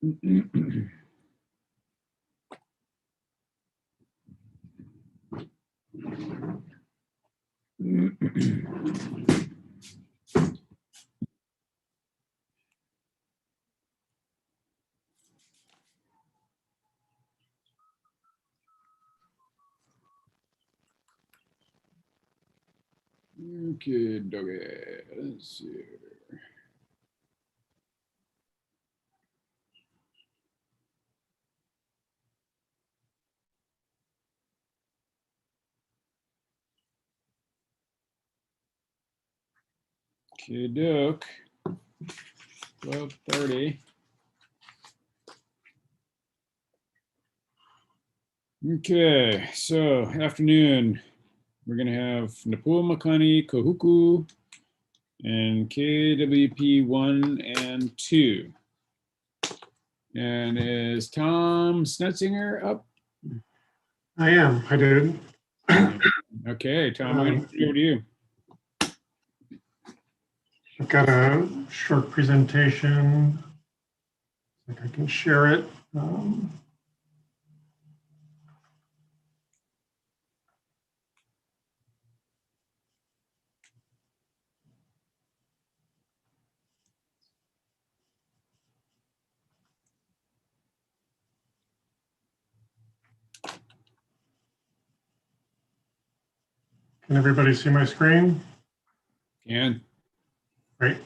Okay, doggy. Let's see. Okay, doke. 12:30. Okay, so afternoon. We're gonna have Napua Makani, Kahuku, and KWP 1 and 2. And is Tom Snetzinger up? I am. I did. Okay, Tom, I'm going to over to you. I've got a short presentation. I think I can share it. Can everybody see my screen? Can. Great.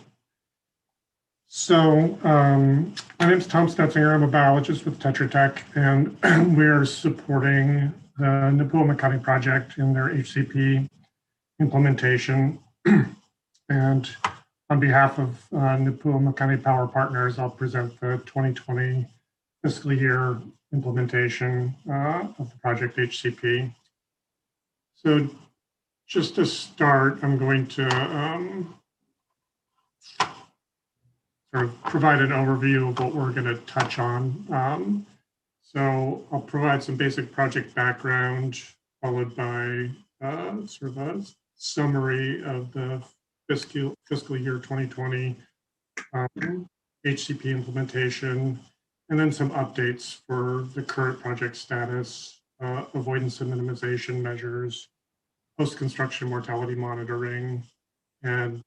So my name is Tom Snetzinger. I'm a biologist with Tetra Tech, and we're supporting the Napua Makani project in their HCP implementation. And on behalf of Napua Makani Power Partners, I'll present the 2020 fiscal year implementation of the project HCP. So just to start, I'm going to sort of provide an overview of what we're going to touch on. So I'll provide some basic project background, followed by sort of a summary of the fiscal year 2020 HCP implementation, and then some updates for the current project status, avoidance and minimization measures, post-construction mortality monitoring, and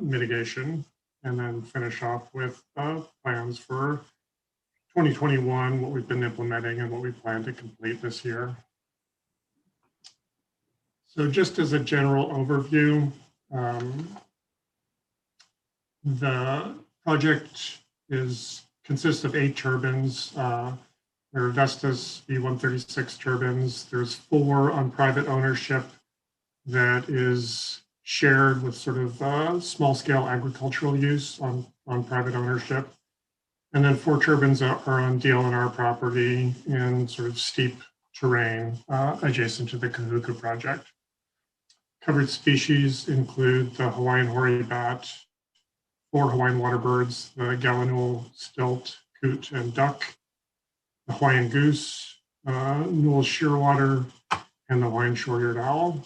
mitigation, and then finish off with plans for 2021, what we've been implementing and what we plan to complete this year. So just as a general overview, the project consists of 8 turbines. There are Vestas V136 turbines. There's 4 on private ownership that is shared with sort of small scale agricultural use on private ownership. And then 4 turbines are on DLNR property in sort of steep terrain adjacent to the Kahuku project. Covered species include the Hawaiian hoary bat, 4 Hawaiian waterbirds, the Gallinule stilt, coot, and duck, the Hawaiian goose, Newell's shearwater, and the Hawaiian short-eared owl.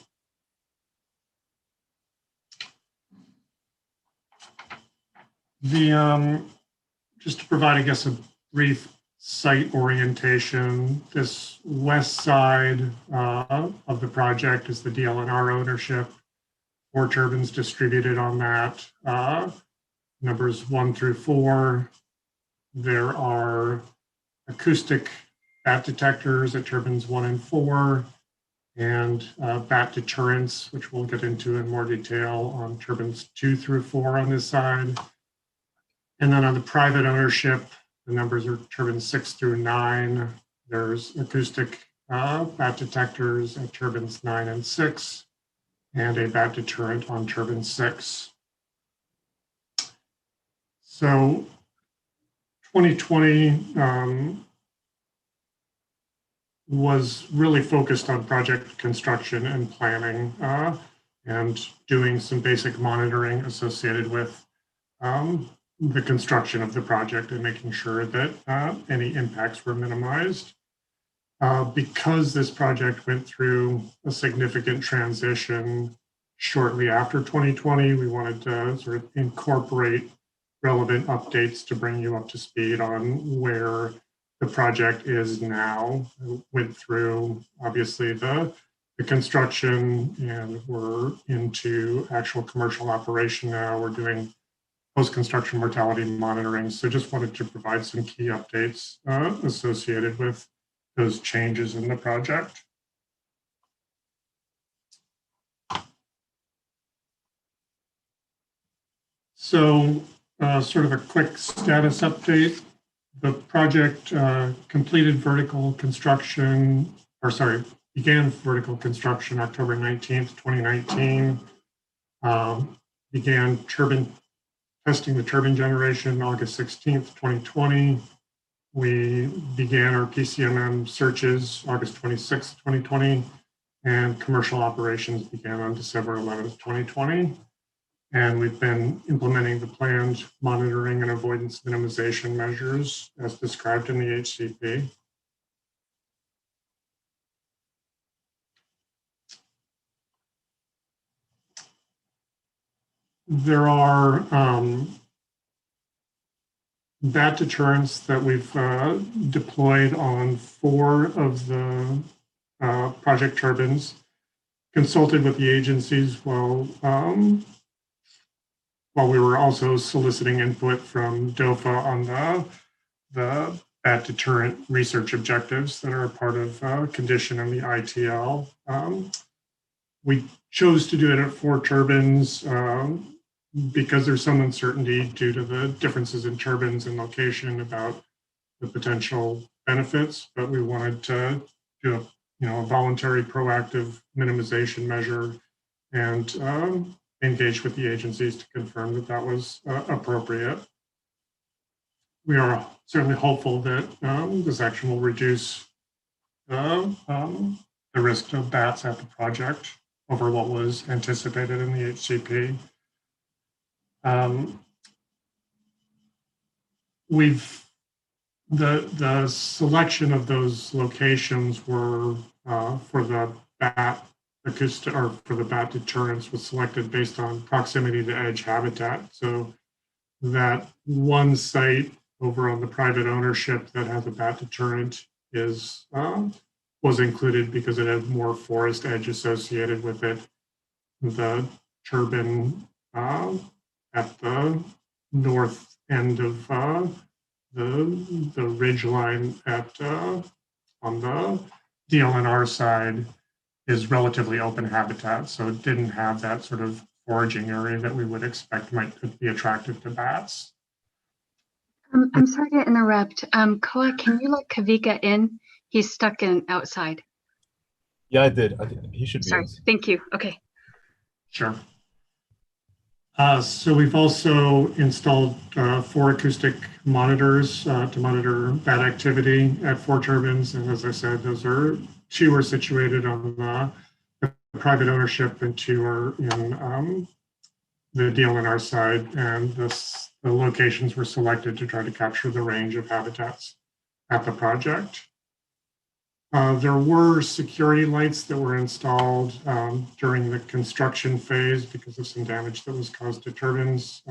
Just to provide, I guess, a brief site orientation, this west side of the project is the DLNR ownership, 4 turbines distributed on that, numbers 1 through 4. There are acoustic bat detectors at turbines 1 and 4, and bat deterrents, which we'll get into in more detail on turbines 2 through 4 on this side. And then on the private ownership, the numbers are turbines 6 through 9. There's acoustic bat detectors at turbines 9 and 6, and a bat deterrent on turbine 6. So 2020 was really focused on project construction and planning and doing some basic monitoring associated with the construction of the project and making sure that any impacts were minimized. Because this project went through a significant transition shortly after 2020, we wanted to sort of incorporate relevant updates to bring you up to speed on where the project is now. I went through, obviously, the construction, and we're into actual commercial operation now. We're doing post-construction mortality monitoring. So just wanted to provide some key updates associated with those changes in the project. So sort of a quick status update. The project completed vertical construction, or sorry, began vertical construction October 19th, 2019. Began testing the turbine generation August 16th, 2020. We began our PCMM searches August 26th, 2020, and commercial operations began on December 11th, 2020. And we've been implementing the planned monitoring and avoidance minimization measures as described in the HCP. There are bat deterrents that we've deployed on 4 of the project turbines, consulted with the agencies while we were also soliciting input from DOFA on the bat deterrent research objectives that are a part of condition in the ITL. We chose to do it at 4 turbines because there's some uncertainty due to the differences in turbines and location about the potential benefits, but we wanted to do a voluntary proactive minimization measure and engage with the agencies to confirm that that was appropriate. We are certainly hopeful that this action will reduce the risk of bats at the project over what was anticipated in the HCP. The selection of those locations were for the bat acoustic, or for the bat deterrence, was selected based on proximity to edge habitat. So that one site over on the private ownership that has a bat deterrent was included because it had more forest edge associated with it. The turbine at the north end of the ridge line on the DLNR side is relatively open habitat, so it didn't have that sort of foraging area that we would expect might be attractive to bats. I'm sorry to interrupt. Koa, can you let Kavika in? He's stuck in outside. Yeah, I did. He should be. Sorry. Thank you. Okay. Sure. So we've also installed 4 acoustic monitors to monitor bat activity at 4 turbines. And as I said, those are 2 are situated on the private ownership and 2 are in the DLNR side. And the locations were selected to try to capture the range of habitats at the project. There were security lights that were installed during the construction phase because of some damage that was caused to turbines,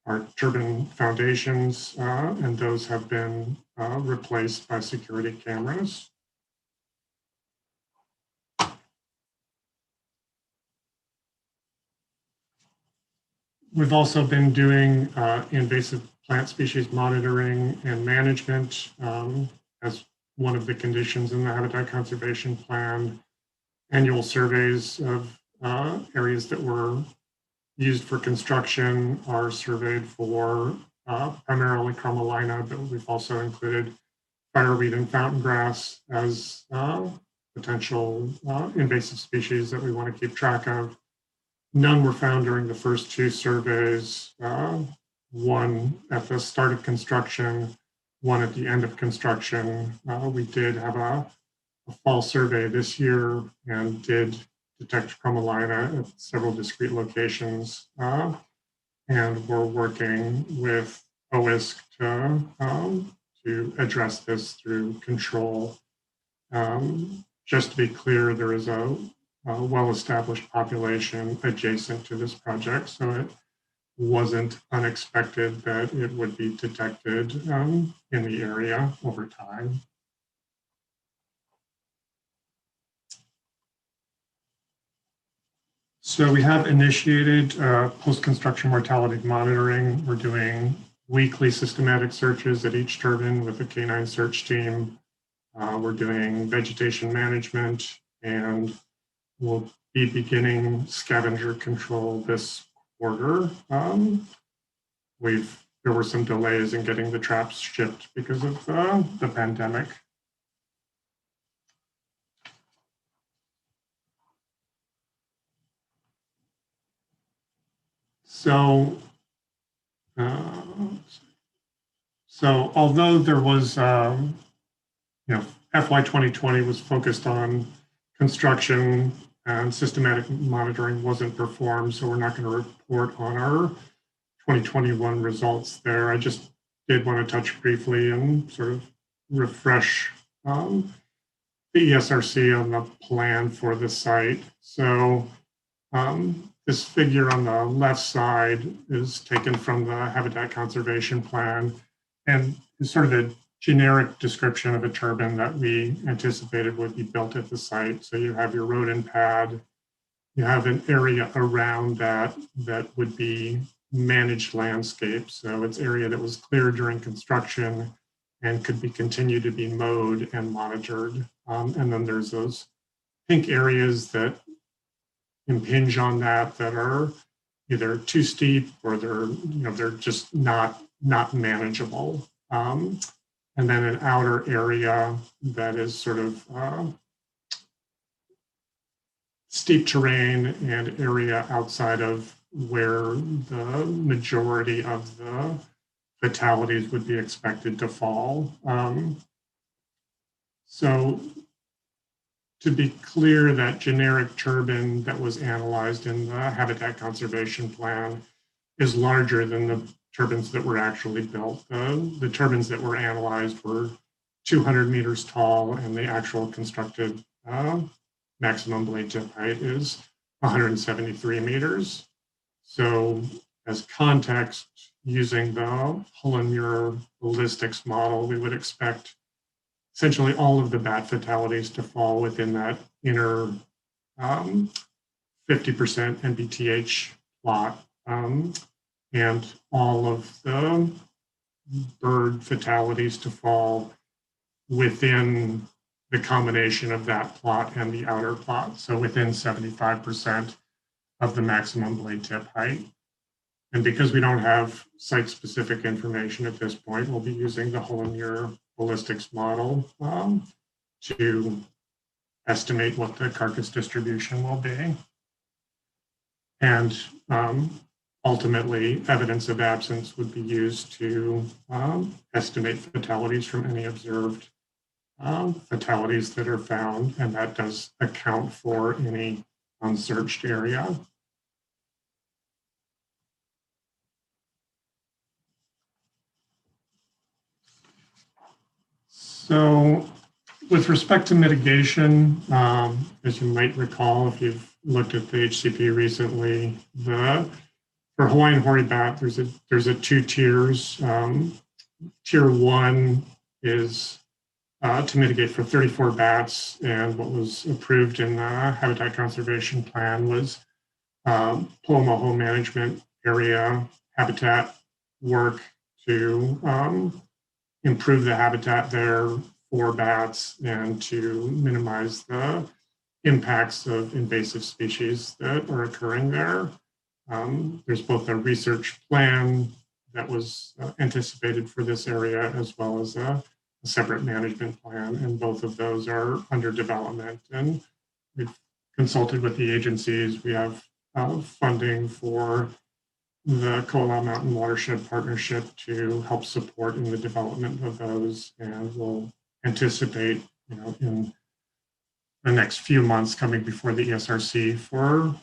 our turbine foundations, and those have been replaced by security cameras. We've also been doing invasive plant species monitoring and management as one of the conditions in the Habitat Conservation Plan. Annual surveys of areas that were used for construction are surveyed for primarily Chromalina, but we've also included fireweed and fountain grass as potential invasive species that we want to keep track of. None were found during the first 2 surveys, one at the start of construction, one at the end of construction. We did have a fall survey this year and did detect Chromalina at several discrete locations. And we're working with OISC to address this through control. Just to be clear, there is a well-established population adjacent to this project, so wasn't unexpected that it would be detected in the area over time. So we have initiated post-construction mortality monitoring. We're doing weekly systematic searches at each turbine with the K9 search team. We're doing vegetation management, and we'll be beginning scavenger control this quarter. There were some delays in getting the traps shipped because of the pandemic. So although there was, FY 2020 was focused on construction and systematic monitoring wasn't performed, so we're not going to report on our 2021 results there. I just did want to touch briefly and sort of refresh the ESRC on the plan for the site. So this figure on the left side is taken from the Habitat Conservation Plan and is sort of a generic description of a turbine that we anticipated would be built at the site. So you have your road and pad, you have an area around that would be managed landscape. So it's area that was cleared during construction and could be continued to be mowed and monitored. And then there's those pink areas that impinge on that are either too steep or they're just not manageable. And then an outer area that is sort of steep terrain and area outside of where the majority of the fatalities would be expected to fall. So to be clear, that generic turbine that was analyzed in the Habitat Conservation Plan is larger than the turbines that were actually built. The turbines that were analyzed were 200 meters tall, and the actual constructed maximum blade tip height is 173 meters. So as context, using the Hull-and-Muir ballistics model, we would expect essentially all of the bat fatalities to fall within that inner 50% NBTH plot, and all of the bird fatalities to fall within the combination of that plot and the outer plot, so within 75% of the maximum blade tip height. And because we don't have site-specific information at this point, we'll be using the Hull-and-Muir ballistics model to estimate what the carcass distribution will be. And ultimately, evidence of absence would be used to estimate fatalities from any observed fatalities that are found, and that does account for any unsearched area. So with respect to mitigation, as you might recall, if you've looked at the HCP recently, for Hawaiian hoary bat, there's a two tiers. Tier 1 is to mitigate for 34 bats, and what was approved in the Habitat Conservation Plan was Po'omaho management area habitat work to improve the habitat there for bats and to minimize the impacts of invasive species that are occurring there. There's both a research plan that was anticipated for this area as well as a separate management plan, and both of those are under development. And we've consulted with the agencies. We have funding for the Ko'olau Mountain Watershed Partnership to help support in the development of those, and we'll anticipate, in the next few months coming before the ESRC for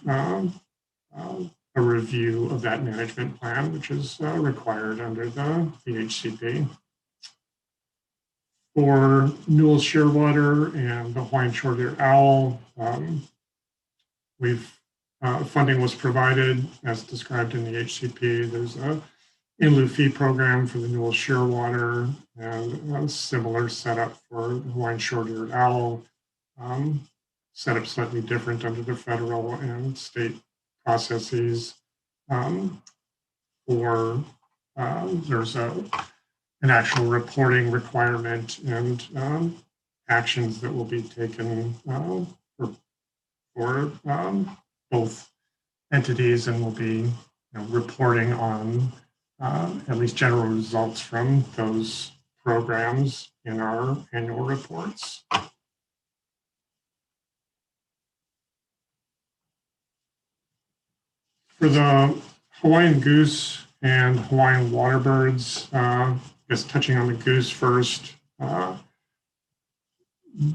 a review of that management plan, which is required under the HCP. For Newell's shearwater and the Hawaiian short-eared owl, we've funding was provided as described in the HCP. There's a in lieu fee program for the Newell Shearwater and a similar setup for the Hawaiian short-eared owl, set up slightly different under the federal and state processes. Or there's an actual reporting requirement and actions that will be taken for both entities, and will be reporting on at least general results from those programs in our annual reports. For the Hawaiian goose and Hawaiian waterbirds, just touching on the goose first,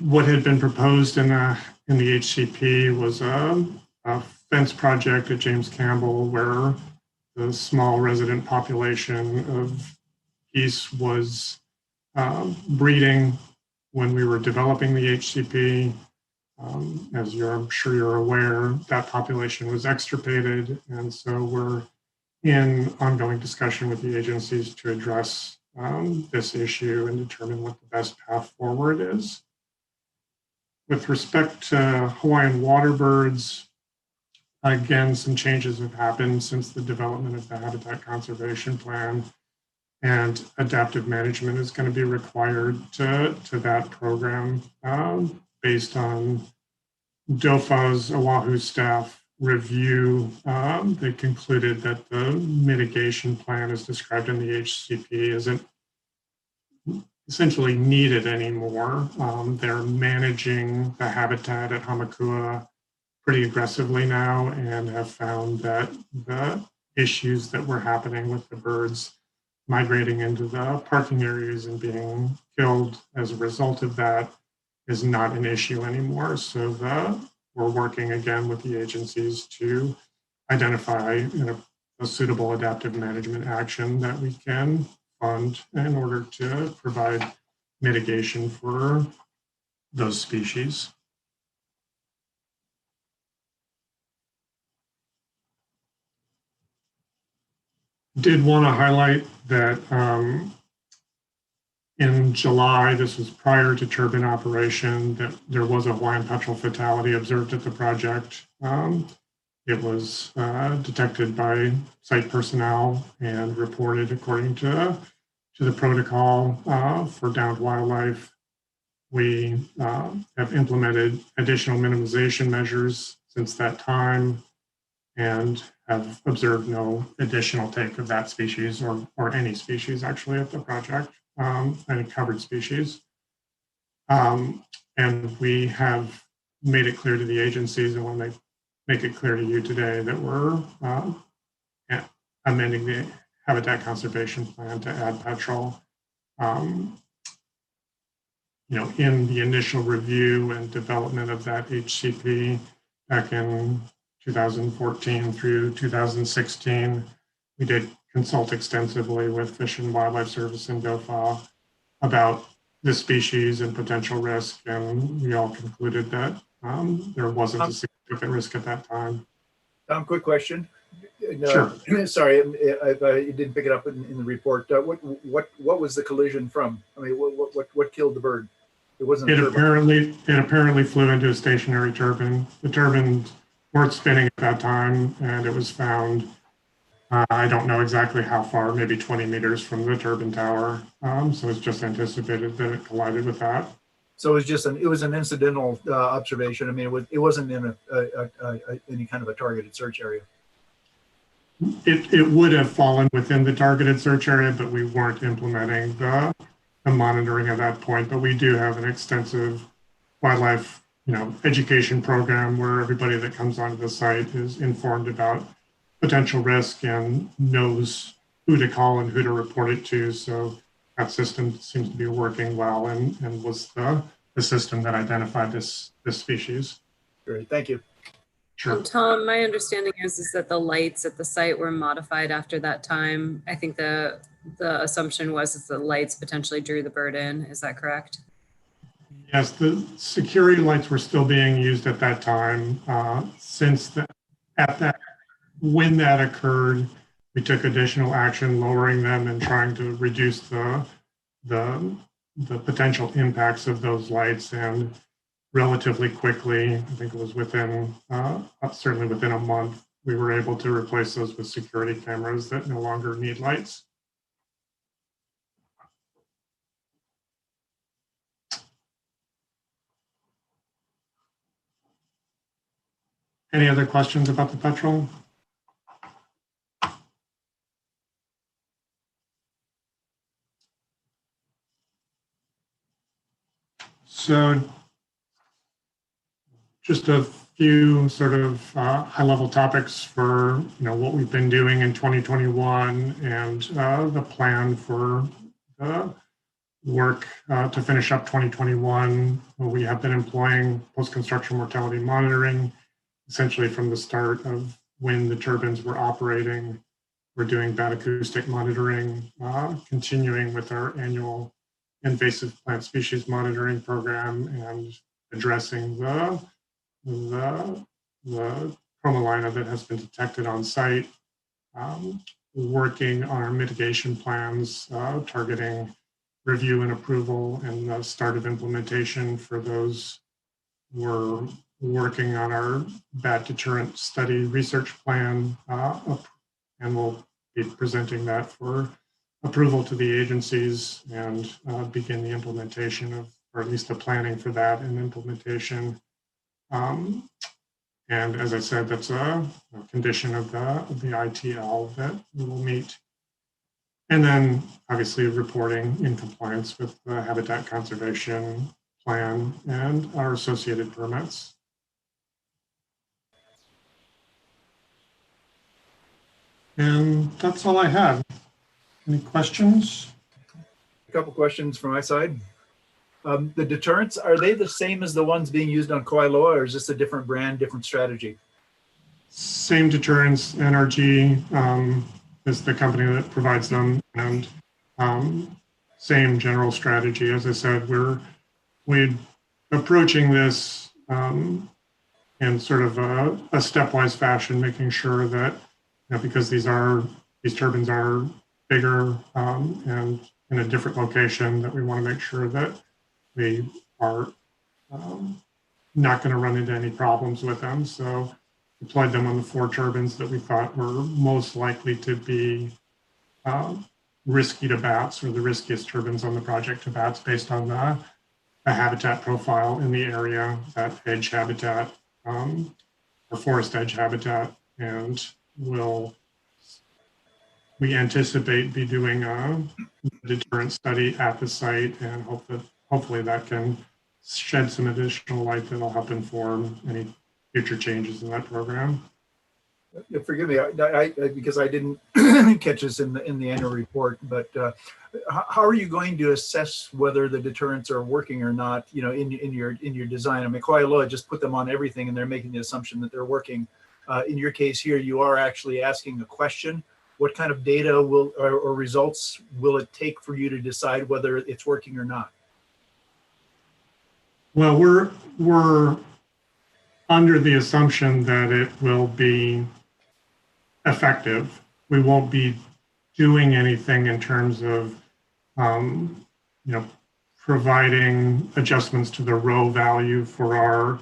what had been proposed in the HCP was a fence project at James Campbell, where the small resident population of geese was breeding when we were developing the HCP. As I'm sure you're aware, that population was extirpated, and so we're in ongoing discussion with the agencies to address this issue and determine what the best path forward is. With respect to Hawaiian waterbirds, again, some changes have happened since the development of the Habitat Conservation Plan, and adaptive management is going to be required to that program based on DOFA's Oahu staff review. They concluded that the mitigation plan as described in the HCP isn't essentially needed anymore. They're managing the habitat at Hamakua pretty aggressively now, and have found that the issues that were happening with the birds migrating into the parking areas and being killed as a result of that is not an issue anymore. So we're working again with the agencies to identify a suitable adaptive management action that we can fund in order to provide mitigation for those species. Did want to highlight that in July, this was prior to turbine operation, that there was a Hawaiian petrel fatality observed at the project. It was detected by site personnel and reported according to the protocol for downed wildlife. We have implemented additional minimization measures since that time and have observed no additional take of that species or any species actually at the project, any covered species. And we have made it clear to the agencies, and want to make it clear to you today, that we're amending the Habitat Conservation Plan to add petrel. In the initial review and development of that HCP back in 2014 through 2016, we did consult extensively with Fish and Wildlife Service and DOFA about this species and potential risk, and we all concluded that there wasn't a significant risk at that time. Tom, quick question. Sure. Sorry, if I didn't pick it up in the report. What was the collision from? I mean, what killed the bird? It wasn't. It apparently flew into a stationary turbine. The turbines weren't spinning at that time, and it was found. I don't know exactly how far, maybe 20 meters from the turbine tower. So it's just anticipated that it collided with that. So it was an incidental observation. I mean, it wasn't in any kind of a targeted search area. It would have fallen within the targeted search area, but we weren't implementing the monitoring at that point. But we do have an extensive wildlife, education program where everybody that comes onto the site is informed about potential risk and knows who to call and who to report it to. So that system seems to be working well, and was the system that identified this species. Great, thank you. Sure. Tom, my understanding is that the lights at the site were modified after that time. I think the assumption was that the lights potentially drew the bird in. Is that correct? Yes, the security lights were still being used at that time. Since at that, when that occurred, we took additional action, lowering them and trying to reduce the potential impacts of those lights. And relatively quickly, I think it was within, certainly within a month, we were able to replace those with security cameras that no longer need lights. Any other questions about the petrol? So just a few sort of high-level topics for what we've been doing in 2021 and the plan for the work to finish up 2021. We have been employing post-construction mortality monitoring essentially from the start of when the turbines were operating. We're doing bat acoustic monitoring, continuing with our annual invasive plant species monitoring program and addressing the chromolyna that has been detected on site, working on our mitigation plans, targeting review and approval and the start of implementation for those. We're working on our bat deterrent study research plan, and we'll be presenting that for approval to the agencies and begin the implementation of, or at least the planning for that and implementation. And as I said, that's a condition of the ITL that we will meet. And then obviously reporting in compliance with the habitat conservation plan and our associated permits. And that's all I had. Any questions? A couple questions from my side. The deterrents, are they the same as the ones being used on Koiloa, or is this a different brand, different strategy? Same deterrents. NRG is the company that provides them, and same general strategy. As I said, we're approaching this in sort of a stepwise fashion, making sure that because these turbines are bigger and in a different location, that we want to make sure that we are not going to run into any problems with them. So deployed them on the 4 turbines that we thought were most likely to be risky to bats, or the riskiest turbines on the project to bats, based on the habitat profile in the area, that edge habitat or forest edge habitat. And we anticipate be doing a deterrent study at the site, and hopefully that can shed some additional light that'll help inform any future changes in that program. Forgive me, because I didn't catch this in the annual report. But how are you going to assess whether the deterrents are working or not? In your design. I mean, Koiloa just put them on everything, and they're making the assumption that they're working. In your case here, you are actually asking a question. What kind of data or results will it take for you to decide whether it's working or not? Well, we're under the assumption that it will be effective. We won't be doing anything in terms of, providing adjustments to the row value for our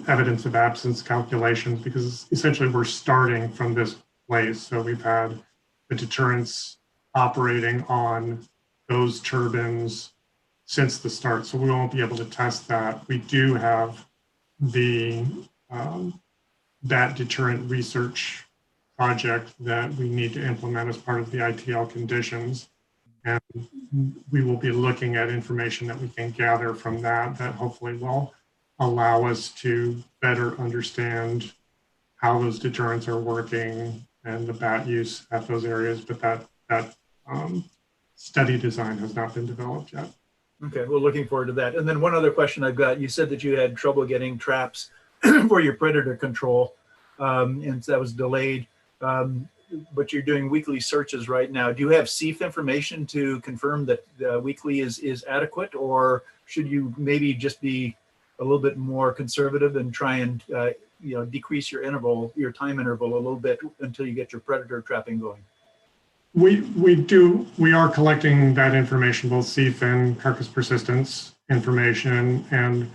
evidence of absence calculations, because essentially we're starting from this place. So we've had the deterrents operating on those turbines since the start. So we won't be able to test that. We do have the bat deterrent research project that we need to implement as part of the ITL conditions. And we will be looking at information that we can gather from that hopefully will allow us to better understand how those deterrents are working and the bat use at those areas. But that study design has not been developed yet. Okay, well, looking forward to that. And then one other question I've got, you said that you had trouble getting traps for your predator control, and that was delayed, but you're doing weekly searches right now. Do you have CEF information to confirm that weekly is adequate, or should you maybe just be little bit more conservative and try and decrease your time interval a little bit until you get your predator trapping going? We are collecting that information, both CFIN, carcass persistence information, and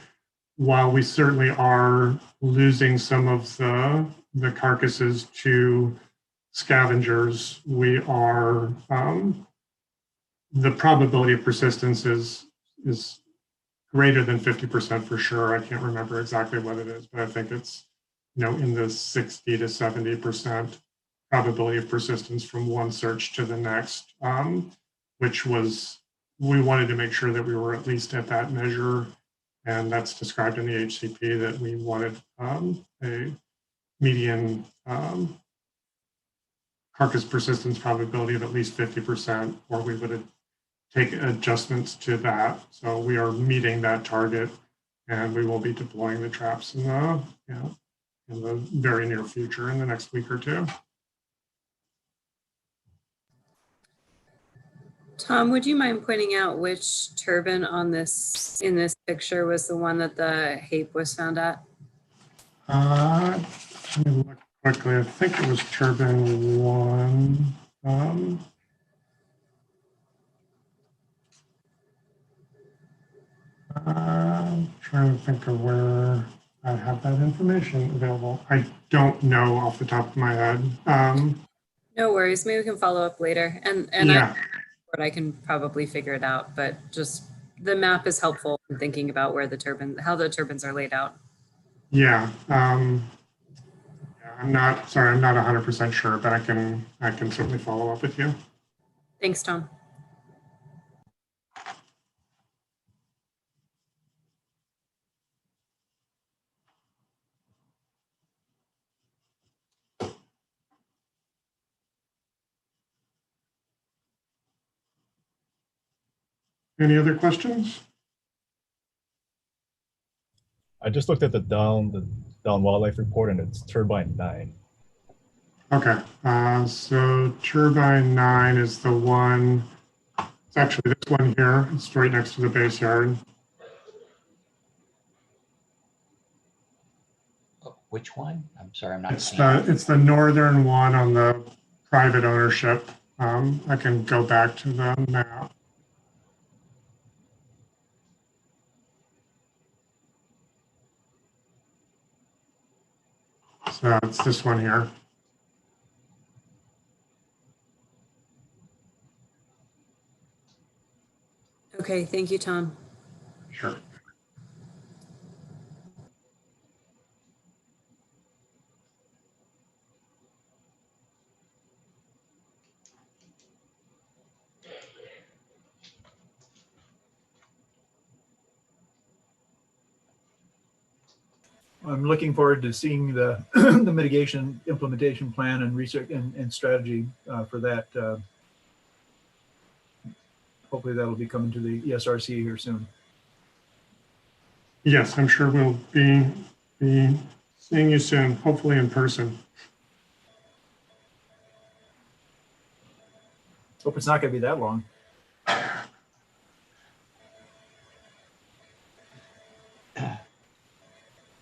while we certainly are losing some of the carcasses to scavengers, we are the probability of persistence is greater than 50% for sure. I can't remember exactly what it is, but I think it's in the 60 to 70% probability of persistence from one search to the next, which was, we wanted to make sure that we were at least at that measure. And that's described in the HCP that we wanted a median carcass persistence probability of at least 50%, or we would take adjustments to that. So we are meeting that target, and we will be deploying the traps in the very near future, in the next week or two. Tom, would you mind pointing out which turbine in this picture was the one that the HAPE was found at? Let me look quickly. I think it was turbine 1. I'm trying to think of where I have that information available. I don't know off the top of my head. No worries. Maybe we can follow up later. And Yeah. I can probably figure it out, but just the map is helpful in thinking about where how the turbines are laid out. Yeah. I'm not 100% sure, but I can certainly follow up with you. Thanks, Tom. Any other questions? I just looked at the down wildlife report, and it's turbine 9. Okay, so turbine 9 is the one. It's actually this one here. It's right next to the base yard. Which one? I'm sorry, I'm not. It's the northern one on the private ownership. I can go back to the map. So it's this one here. Okay, thank you, Tom. Sure. I'm looking forward to seeing the the mitigation implementation plan and research and strategy for that. Hopefully that'll be coming to the ESRC here soon. Yes, I'm sure we'll be seeing you soon, hopefully in person. Hope it's not going to be that long.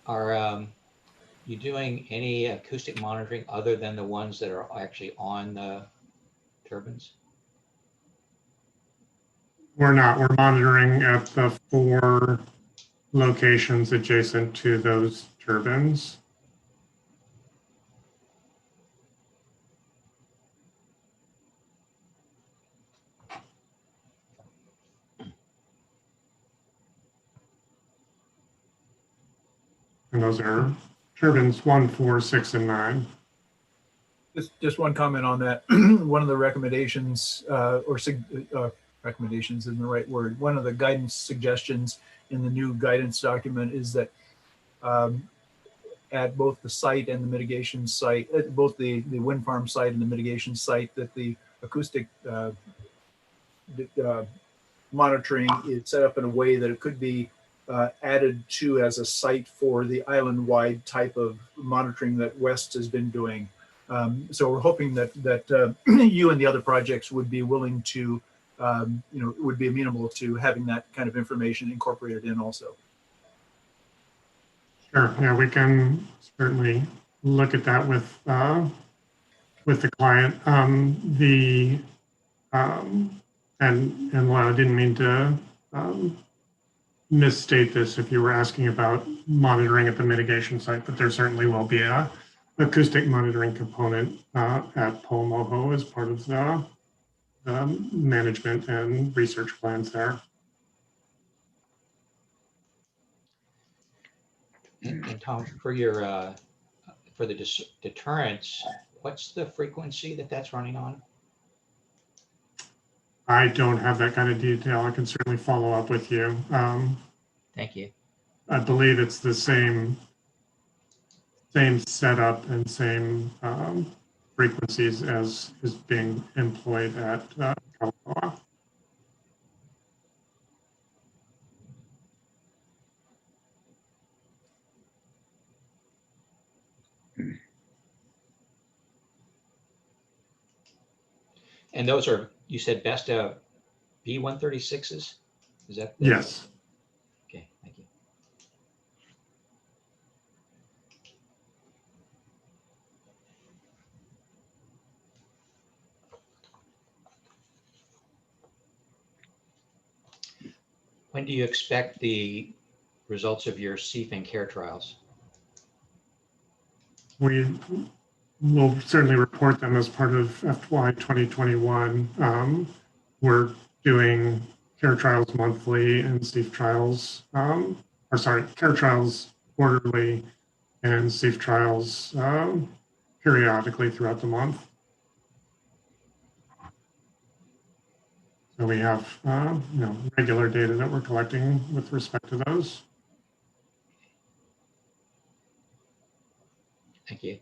Are you doing any acoustic monitoring other than the ones that are actually on the turbines? We're not. We're monitoring at the 4 locations adjacent to those turbines. And those are turbines 1, 4, 6, and 9. Just one comment on that. One of the recommendations, recommendations isn't the right word. One of the guidance suggestions in the new guidance document is that at both the site and the mitigation site, at both the wind farm site and the mitigation site, that the acoustic monitoring is set up in a way that it could be added to as a site for the island-wide type of monitoring that West has been doing. So we're hoping that you and the other projects would be willing to, would be amenable to having that kind of information incorporated in also. Sure, yeah, we can certainly look at that with the client. And while I didn't mean to misstate this if you were asking about monitoring at the mitigation site, but there certainly will be a acoustic monitoring component at Pomoho as part of the management and research plans there. And Tom, for your for the deterrence, what's the frequency that that's running on? I don't have that kind of detail. I can certainly follow up with you. Thank you. I believe it's the same setup and same frequencies as is being employed at Kalakaua. And those are, you said best B136s? Is that? Yes. Okay, thank you. When do you expect the results of your CFIN care trials? We will certainly report them as part of FY 2021. We're doing care trials monthly and CEF trials, care trials quarterly and CEF trials periodically throughout the month. So we have regular data that we're collecting with respect to those. Thank you.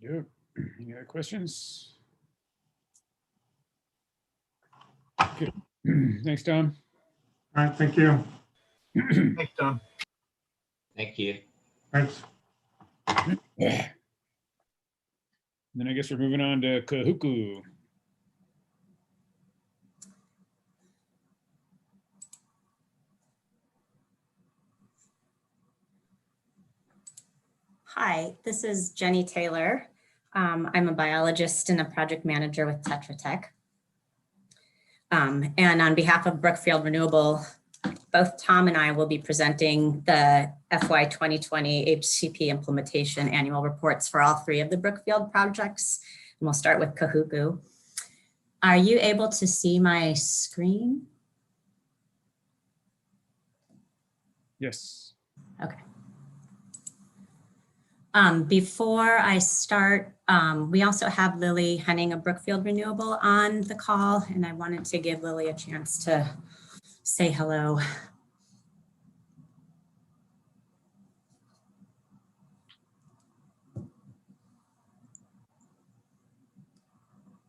Yep. Any other questions? Okay. Thanks, Tom. All right, thank you. Thanks, Tom. Thank you. Thanks. Yeah. Then I guess we're moving on to Kahuku. Hi, this is Jenny Taylor. I'm a biologist and a project manager with Tetra Tech. And on behalf of Brookfield Renewable, both Tom and I will be presenting the FY 2020 HCP implementation annual reports for all three of the Brookfield projects. And we'll start with Kahuku. Are you able to see my screen? Yes. Okay. Before I start, we also have Lily Henning of Brookfield Renewable on the call, and I wanted to give Lily a chance to say hello.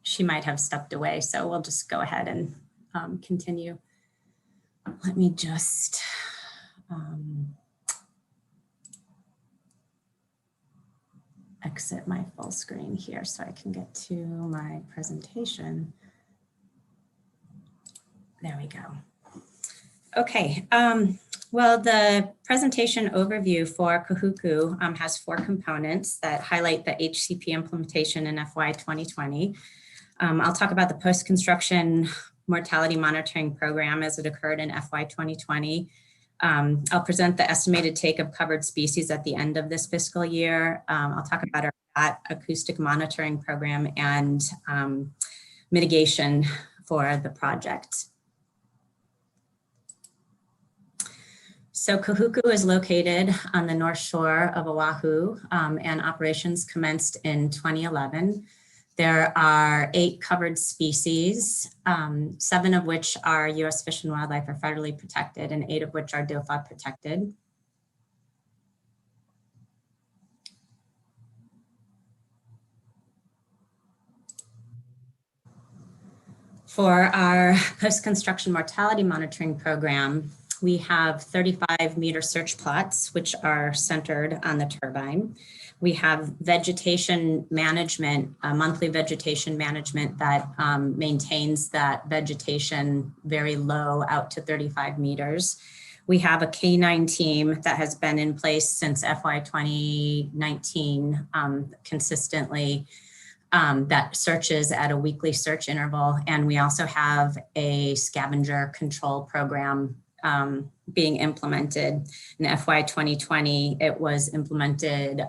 She might have stepped away, so we'll just go ahead and continue. Let me just exit my full screen here so I can get to my presentation. There we go. Okay, well, the presentation overview for Kahuku has 4 components that highlight the HCP implementation in FY 2020. I'll talk about the post-construction mortality monitoring program as it occurred in FY 2020. I'll present the estimated take of covered species at the end of this fiscal year. I'll talk about our acoustic monitoring program and mitigation for the project. So Kahuku is located on the north shore of Oahu, and operations commenced in 2011. There are 8 covered species, 7 of which are U.S. Fish and Wildlife are federally protected and 8 of which are DOFA protected. For our post-construction mortality monitoring program, we have 35-meter search plots, which are centered on the turbine. We have vegetation management, monthly vegetation management that maintains that vegetation very low out to 35 meters. We have a K9 team that has been in place since FY 2019 consistently. That searches at a weekly search interval. And we also have a scavenger control program being implemented. In FY 2020, it was implemented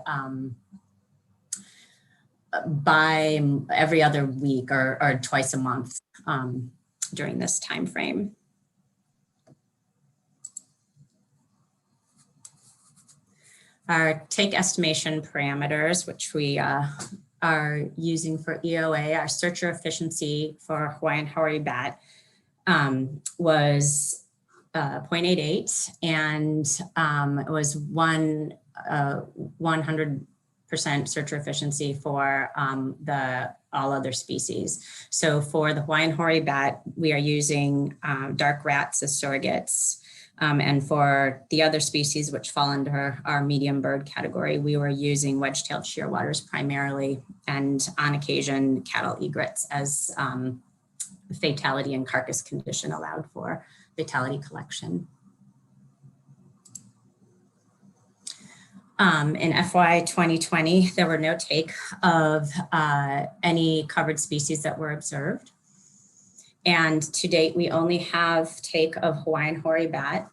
by every other week or twice a month during this time frame. Our take estimation parameters, which we are using for EOA, our searcher efficiency for Hawaiian hoary bat was 0.88, and it was 100% searcher efficiency for all other species. So for the Hawaiian hoary bat, we are using dark rats as surrogates. And for the other species which fall under our medium bird category, we were using wedge-tailed shearwaters primarily, and on occasion cattle egrets as fatality and carcass condition allowed for fatality collection. In FY 2020, there were no take of any covered species that were observed. And to date, we only have take of Hawaiian hoary bat,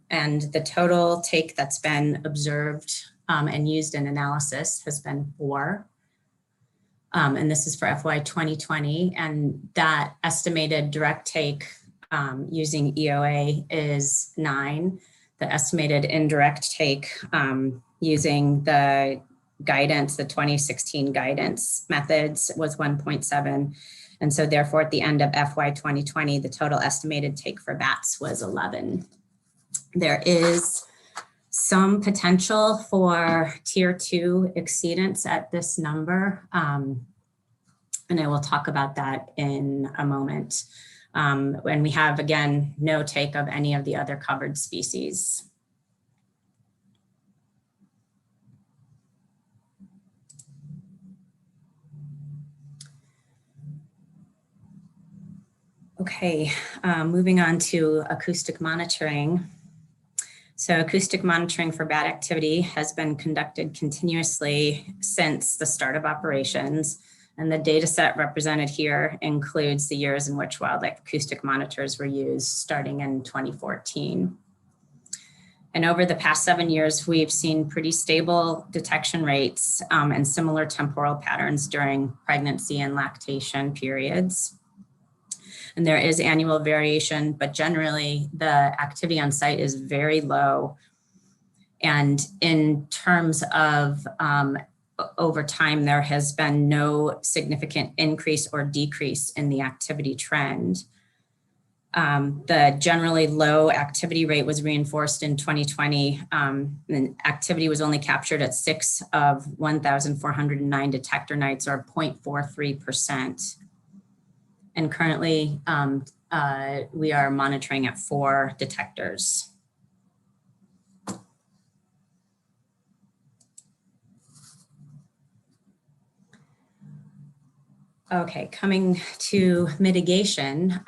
and the total take that's been observed and used in analysis has been 4. And this is for FY 2020, and that estimated direct take using EOA is 9. The estimated indirect take using the guidance, the 2016 guidance methods, was 1.7. And so therefore, at the end of FY 2020, the total estimated take for bats was 11. There is some potential for tier 2 exceedance at this number. And I will talk about that in a moment. When we have, again, no take of any of the other covered species. Okay, moving on to acoustic monitoring. So acoustic monitoring for bat activity has been conducted continuously since the start of operations. And the data set represented here includes the years in which wildlife acoustic monitors were used, starting in 2014. And over the past 7 years, we've seen pretty stable detection rates and similar temporal patterns during pregnancy and lactation periods. And there is annual variation, but generally the activity on site is very low. And in terms of over time, there has been no significant increase or decrease in the activity trend. The generally low activity rate was reinforced in 2020. And activity was only captured at 6 of 1,409 detector nights, or 0.43%. And currently, we are monitoring at 4 detectors. Okay, coming to mitigation.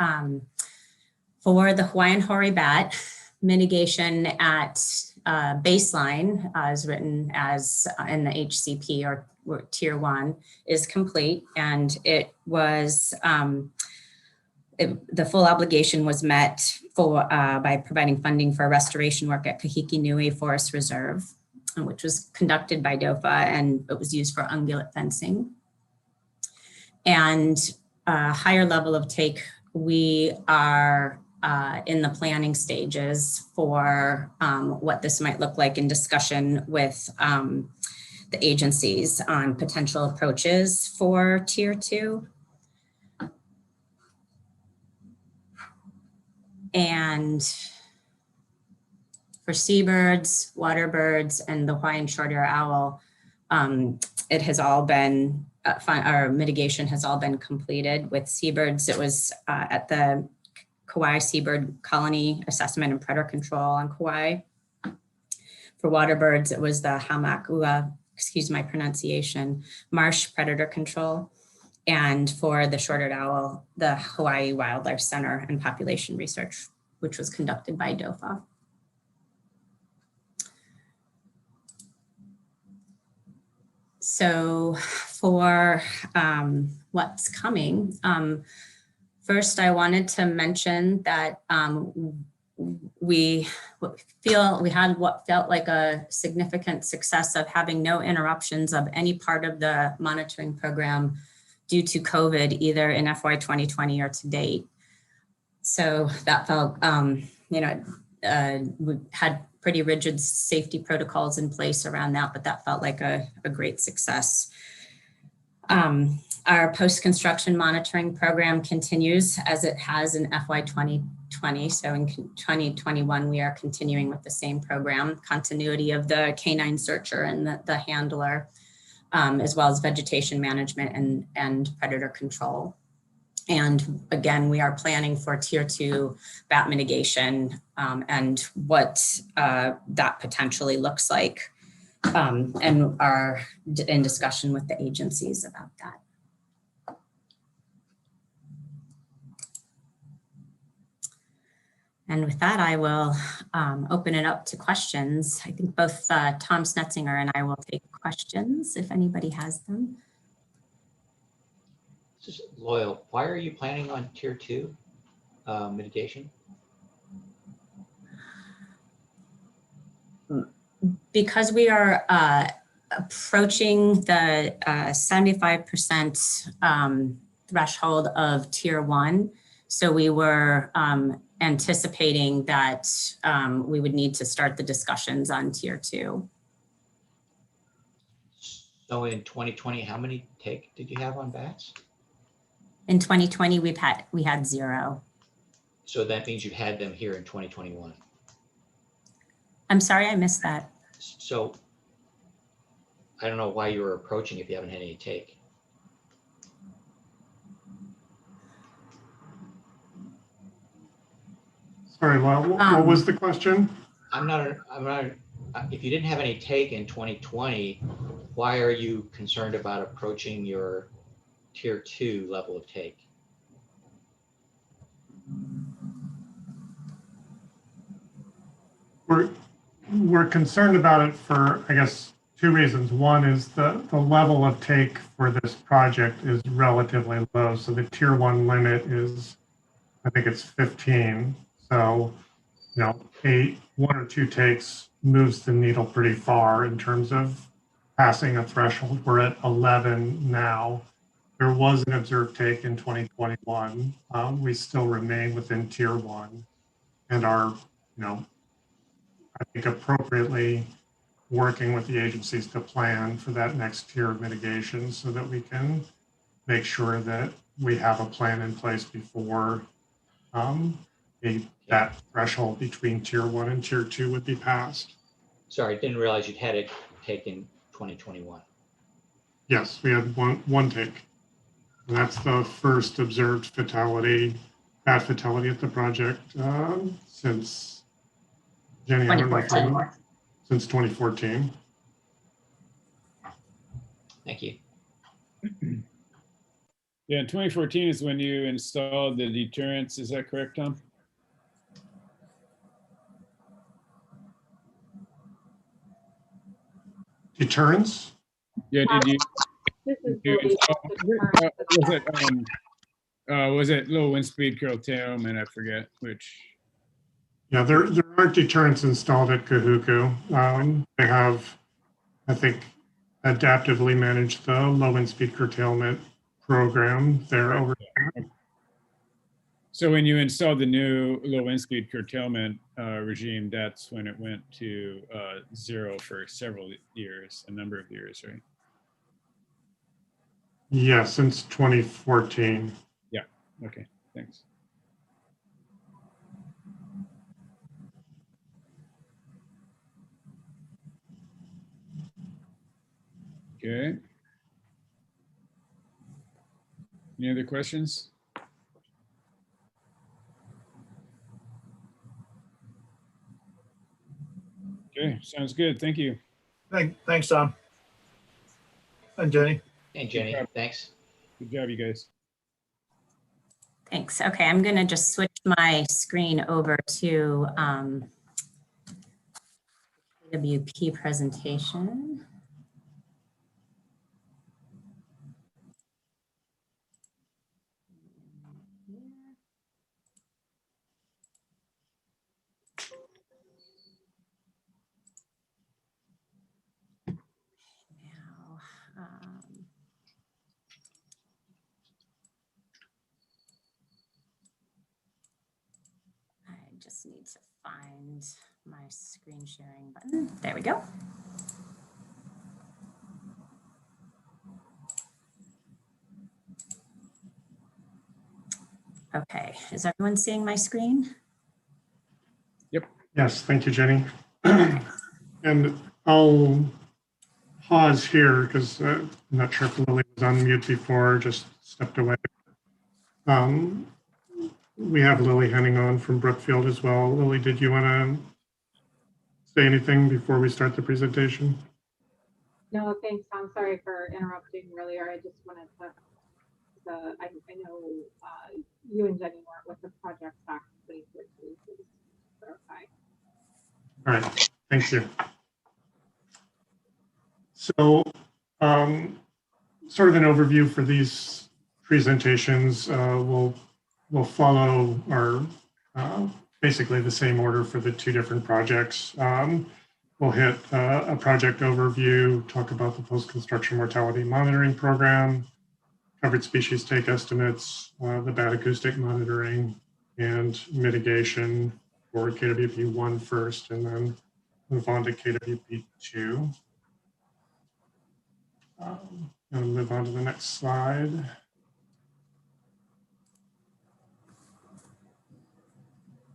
For the Hawaiian hoary bat, mitigation at baseline, as written as in the HCP or tier 1, is complete, and it was the full obligation was met for by providing funding for restoration work at Kahiki Nui Forest Reserve, which was conducted by DOFA, and it was used for ungulate fencing. And a higher level of take, we are in the planning stages for what this might look like in discussion with the agencies on potential approaches for tier 2. And for seabirds, waterbirds, and the Hawaiian short-eared owl, it has all been, our mitigation has all been completed. With seabirds, it was at the Kauai Seabird Colony Assessment and Predator Control on Kauai. For waterbirds, it was the Hamakua, excuse my pronunciation, Marsh Predator Control. And for the short-eared owl, the Hawaii Wildlife Center and Population Research, which was conducted by DOFA. So for what's coming, first I wanted to mention that we had what felt like a significant success of having no interruptions of any part of the monitoring program due to COVID, either in FY 2020 or to date. So that felt, we had pretty rigid safety protocols in place around that, but that felt like a great success. Our post-construction monitoring program continues as it has in FY 2020. So in 2021, we are continuing with the same program, continuity of the canine searcher and the handler, as well as vegetation management and predator control. And again, we are planning for tier 2 bat mitigation and what that potentially looks like, and are in discussion with the agencies about that. And with that, I will open it up to questions. I think both Tom Snetzinger and I will take questions if anybody has them. This is Loyal. Why are you planning on tier 2 mitigation? Because we are approaching the 75% threshold of tier 1. So we were anticipating that we would need to start the discussions on tier 2. So in 2020, how many take did you have on bats? In 2020, we had 0. So that means you've had them here in 2021. I'm sorry, I missed that. So I don't know why you were approaching if you haven't had any take. Sorry, what was the question? If you didn't have any take in 2020, why are you concerned about approaching your tier 2 level of take? We're concerned about it for, I guess, 2 reasons. One is the level of take for this project is relatively low. So the tier 1 limit is, I think it's 15. So, 1 or 2 takes moves the needle pretty far in terms of passing a threshold. We're at 11 now. There was an observed take in 2021. We still remain within tier 1 and are, I think appropriately working with the agencies to plan for that next tier of mitigation so that we can make sure that we have a plan in place before that threshold between tier 1 and tier 2 would be passed. Sorry, I didn't realize you'd had it taken 2021. Yes, we had one take. And that's the first observed bat fatality at the project since, Jenny, I don't know, since 2014. Thank you. Yeah, 2014 is when you installed the deterrents. Is that correct, Tom? Deterrence? Yeah, did you install, was it low wind speed curtailment? I forget which. Yeah, there aren't deterrents installed at Kahuku. They have, I think, adaptively managed the low wind speed curtailment program there over there. So when you installed the new low wind speed curtailment regime, that's when it went to 0 for several years, a number of years, right? Yeah, since 2014. Okay, thanks. Okay. Any other questions? Okay, sounds good. Thank you. Thanks, Tom. And Jenny. And Jenny, job. thanks. Good job, you guys. Thanks. Okay, I'm going to just switch my screen over to AWP presentation. Now, I just need to find my screen sharing button. There we go. Okay, is everyone seeing my screen? Yes, thank you, Jenny. And I'll pause here because I'm not sure if Lily was on mute before, just stepped away. We have Lily Henning on from Brookfield as well. Lily, did you want to say anything before we start the presentation? No, thanks. I'm sorry for interrupting earlier. I just wanted to, I know you and Jenny weren't with the project back in 2014, so just to clarify. All right, thank you. So sort of an overview for these presentations. We'll follow our basically the same order for the two different projects. We'll hit a project overview, talk about the post-construction mortality monitoring program, covered species take estimates, the bad acoustic monitoring, and mitigation for KWP1 first, and then move on to KWP2. And move on to the next slide.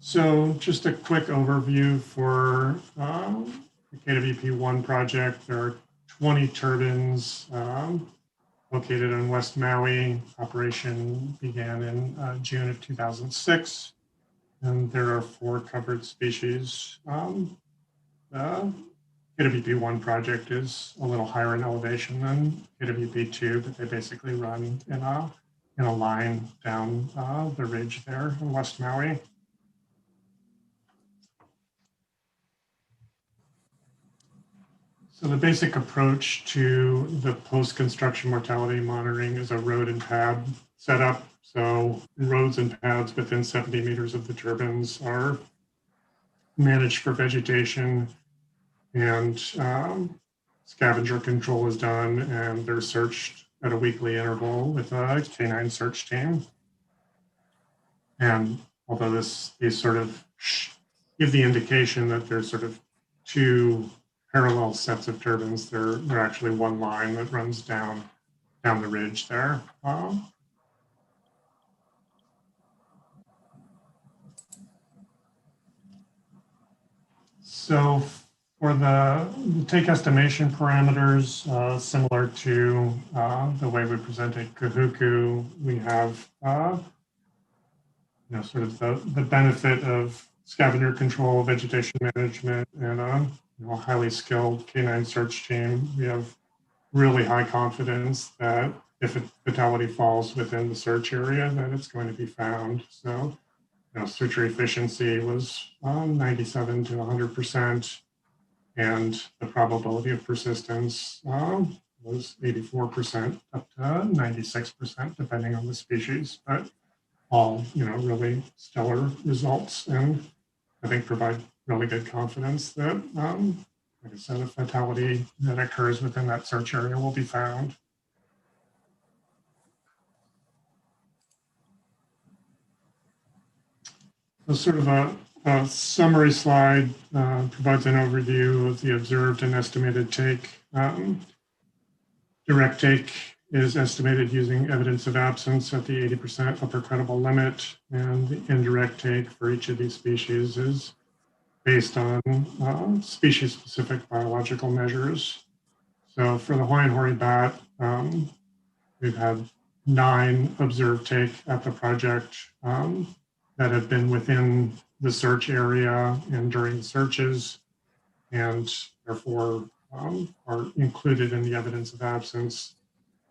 So just a quick overview for the KWP1 project. There are 20 turbines located in West Maui. Operation began in June of 2006. And there are 4 covered species. KWP1 project is a little higher in elevation than KWP2, but they basically run in a line down the ridge there in West Maui. So the basic approach to the post-construction mortality monitoring is a road and pad setup. So roads and pads within 70 meters of the turbines are managed for vegetation, and scavenger control is done, and they're searched at a weekly interval with a canine search team. And although these sort of give the indication that there's sort of 2 parallel sets of turbines, they're actually one line that runs down the ridge there. So for the take estimation parameters, similar to the way we presented Kahuku, we have sort of the benefit of scavenger control, vegetation management, and a highly skilled canine search team. We have really high confidence that if a fatality falls within the search area, that it's going to be found. So, searcher efficiency was 97 to 100%, and the probability of persistence was 84% up to 96%, depending on the species. But all, really stellar results, and I think provide really good confidence that, like I said, a fatality that occurs within that search area will be found. sort of a summary slide provides an overview of the observed and estimated take. Direct take is estimated using evidence of absence at the 80% upper credible limit, and the indirect take for each of these species is based on species-specific biological measures. So for the Hawaiian hoary bat, we've had 9 observed take at the project that have been within the search area and during searches, and therefore are included in the evidence of absence.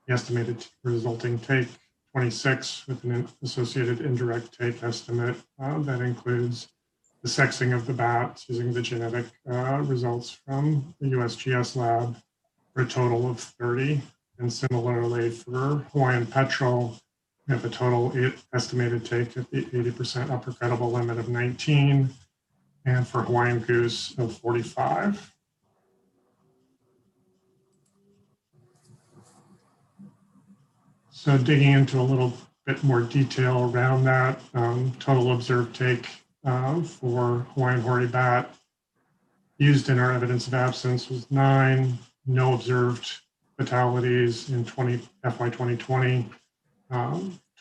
The estimated resulting take 26 with an associated indirect take estimate that includes the sexing of the bats using the genetic results from the USGS lab for a total of 30. And similarly for Hawaiian petrel, we have a total estimated take at the 80% upper credible limit of 19, and for Hawaiian goose of 45. So digging into a little bit more detail around that, total observed take for Hawaiian hoary bat used in our evidence of absence was 9, no observed fatalities in FY 2020.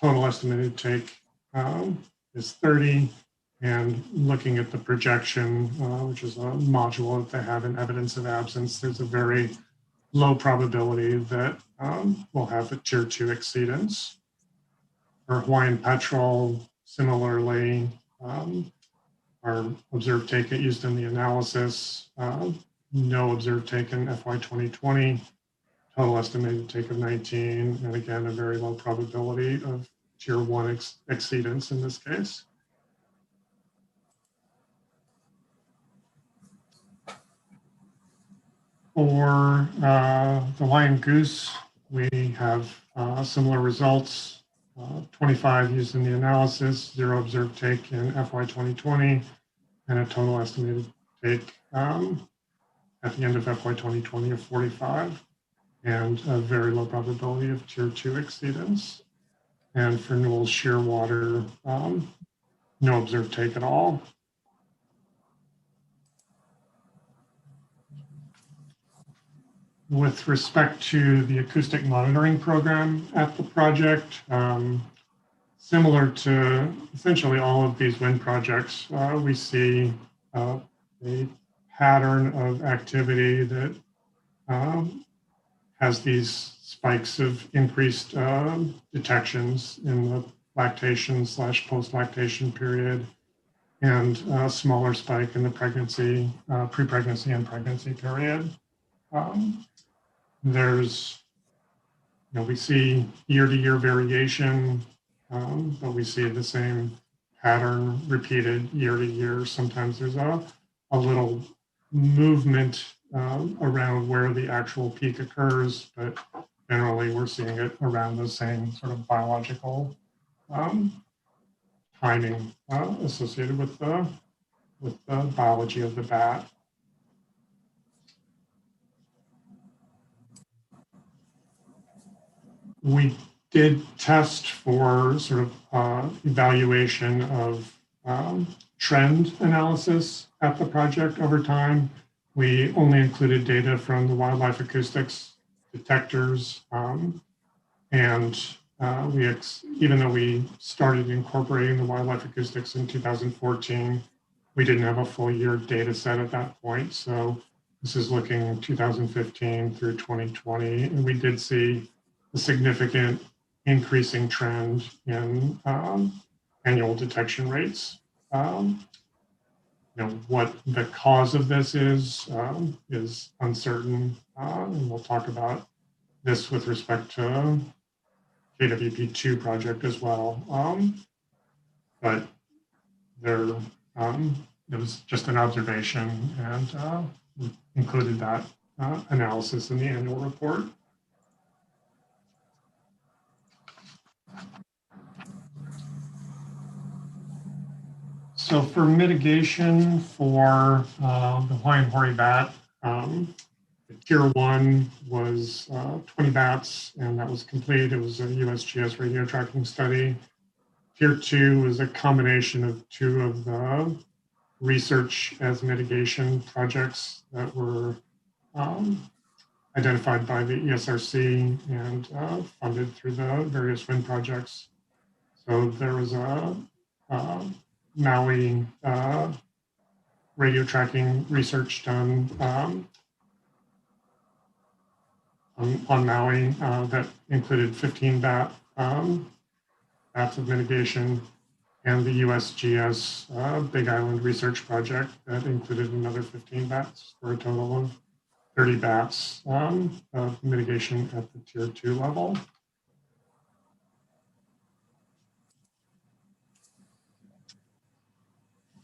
Total estimated take is 30, and looking at the projection, which is a module that they have in evidence of absence, there's a very low probability that we'll have a tier 2 exceedance. For Hawaiian petrel, similarly, our observed take used in the analysis, no observed take in FY 2020, total estimated take of 19, and again, a very low probability of tier 1 exceedance in this case. For the Hawaiian goose, we have similar results, 25 used in the analysis, 0 observed take in FY 2020, and a total estimated take at the end of FY 2020 of 45, and a very low probability of tier 2 exceedance. And for Newell's shearwater, no observed take at all. With respect to the acoustic monitoring program at the project, similar to essentially all of these wind projects, we see a pattern of activity that has these spikes of increased detections in the lactation/post-lactation period, and a smaller spike in the pregnancy, pre-pregnancy and pregnancy period. We see year-to-year variation, but we see the same pattern repeated year-to-year. Sometimes there's a little movement around where the actual peak occurs, but generally we're seeing it around the same sort of biological timing associated with the biology of the bat. We did test for sort of evaluation of trend analysis at the project over time. We only included data from the wildlife acoustics detectors, and even though we started incorporating the wildlife acoustics in 2014, we didn't have a full year data set at that point. So this is looking 2015 through 2020, and we did see a significant increasing trend in annual detection rates. What the cause of this is uncertain, and we'll talk about this with respect to KWP2 project as well. But it was just an observation, and we included that analysis in the annual report. So for mitigation for the Hawaiian hoary bat, tier 1 was 20 bats, and that was complete. It was a USGS radio tracking study. Tier 2 is a combination of two of the research as mitigation projects that were identified by the ESRC and funded through the various wind projects. So there was a Maui radio tracking research done on Maui that included 15 bats of mitigation, and the USGS Big Island Research Project that included another 15 bats for a total of 30 bats of mitigation at the Tier 2 level.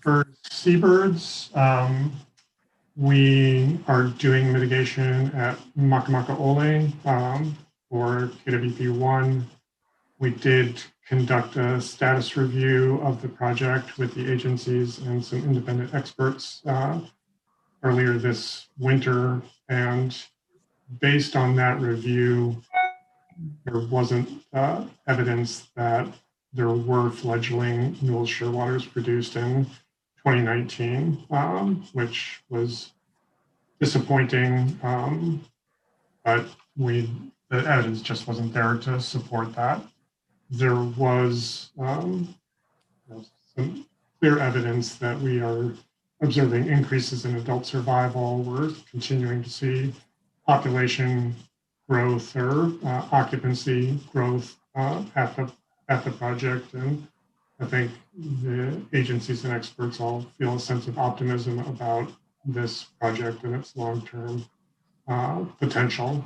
For seabirds, we are doing mitigation at Makamake'ole for KWP1. We did conduct a status review of the project with the agencies and some independent experts earlier this winter. And based on that review, there wasn't evidence that there were fledgling Newell's shearwaters produced in 2019, which was disappointing, but the evidence just wasn't there to support that. There was some clear evidence that we are observing increases in adult survival. We're continuing to see population growth or occupancy growth at the project, and I think the agencies and experts all feel a sense of optimism about this project and its long-term potential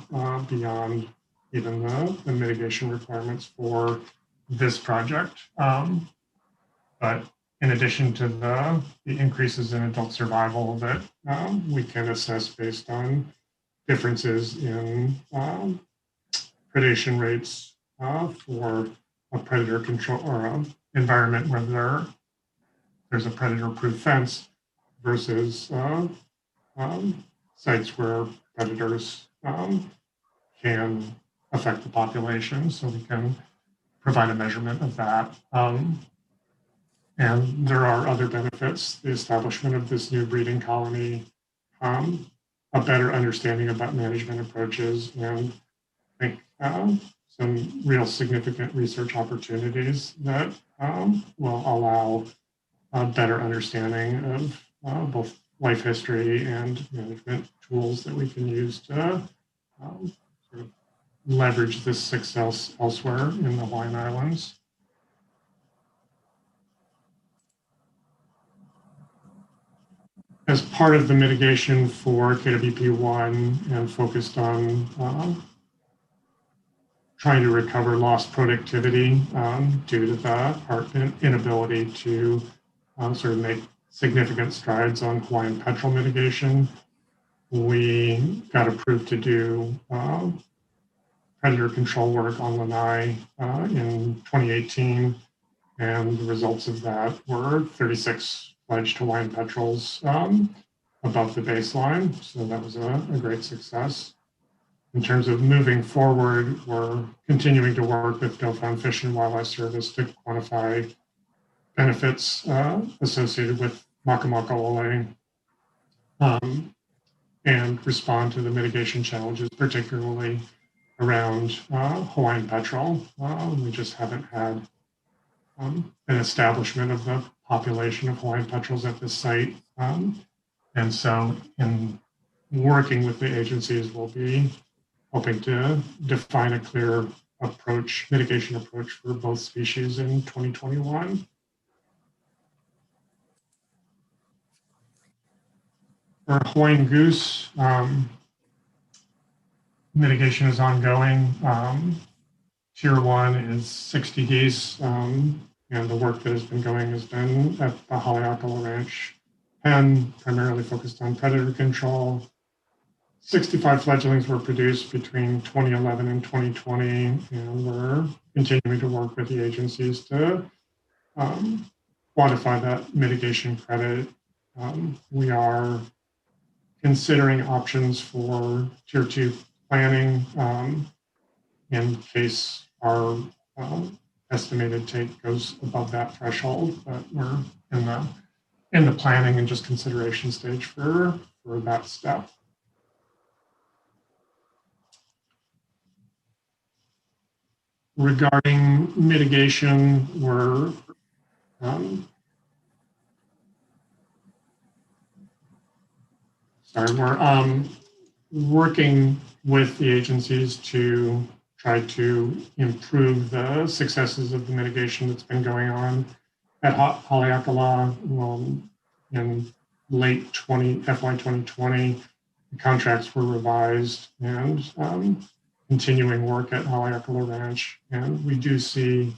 beyond even the mitigation requirements for this project. But in addition to the increases in adult survival that we can assess based on differences in predation rates for a predator control or an environment where there's a predator-proof fence versus sites where predators can affect the population. So we can provide a measurement of that. And there are other benefits, the establishment of this new breeding colony, a better understanding about management approaches, and I think some real significant research opportunities that will allow a better understanding of both life history and management tools that we can use to sort of leverage this success elsewhere in the Hawaiian Islands. As part of the mitigation for KWP1 and focused on trying to recover lost productivity due to our inability to sort of make significant strides on Hawaiian petrel mitigation, we got approved to do predator control work on Lanai in 2018, and the results of that were 36 fledged Hawaiian petrels above the baseline. So that was a great success. In terms of moving forward, we're continuing to work with Dauphin Fish and Wildlife Service to quantify benefits associated with Makamake'ole and respond to the mitigation challenges, particularly around Hawaiian petrel. We just haven't had an establishment of the population of Hawaiian petrels at this site. And so in working with the agencies, we'll be hoping to define a clear approach, mitigation approach for both species in 2021. For Hawaiian goose, mitigation is ongoing. Tier 1 is 60 geese, and the work that has been going has been at the Haleakala Ranch pen, primarily focused on predator control. 65 fledglings were produced between 2011 and 2020, and we're continuing to work with the agencies to quantify that mitigation credit. We are considering options for Tier 2 planning in case our estimated take goes above that threshold, but we're in the planning and just consideration stage for that step. Regarding mitigation, we're working with the agencies to try to improve the successes of the mitigation that's been going on at Haleakala. In late FY 2020, the contracts were revised and continuing work at Haleakala Ranch. And we do see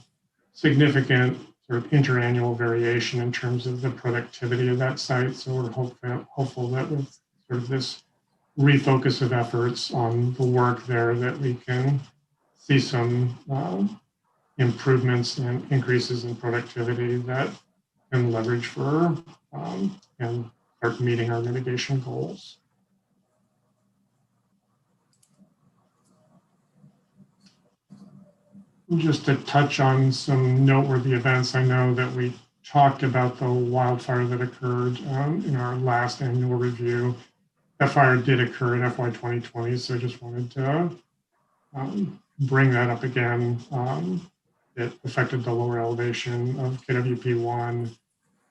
significant sort of interannual variation in terms of the productivity of that site. So we're hopeful that with sort of this refocus of efforts on the work there, that we can see some improvements and increases in productivity that can leverage for and start meeting our mitigation goals. Just to touch on some noteworthy events, I know that we talked about the wildfire that occurred in our last annual review. That fire did occur in FY 2020, so I just wanted to bring that up again. It affected the lower elevation of KWP1.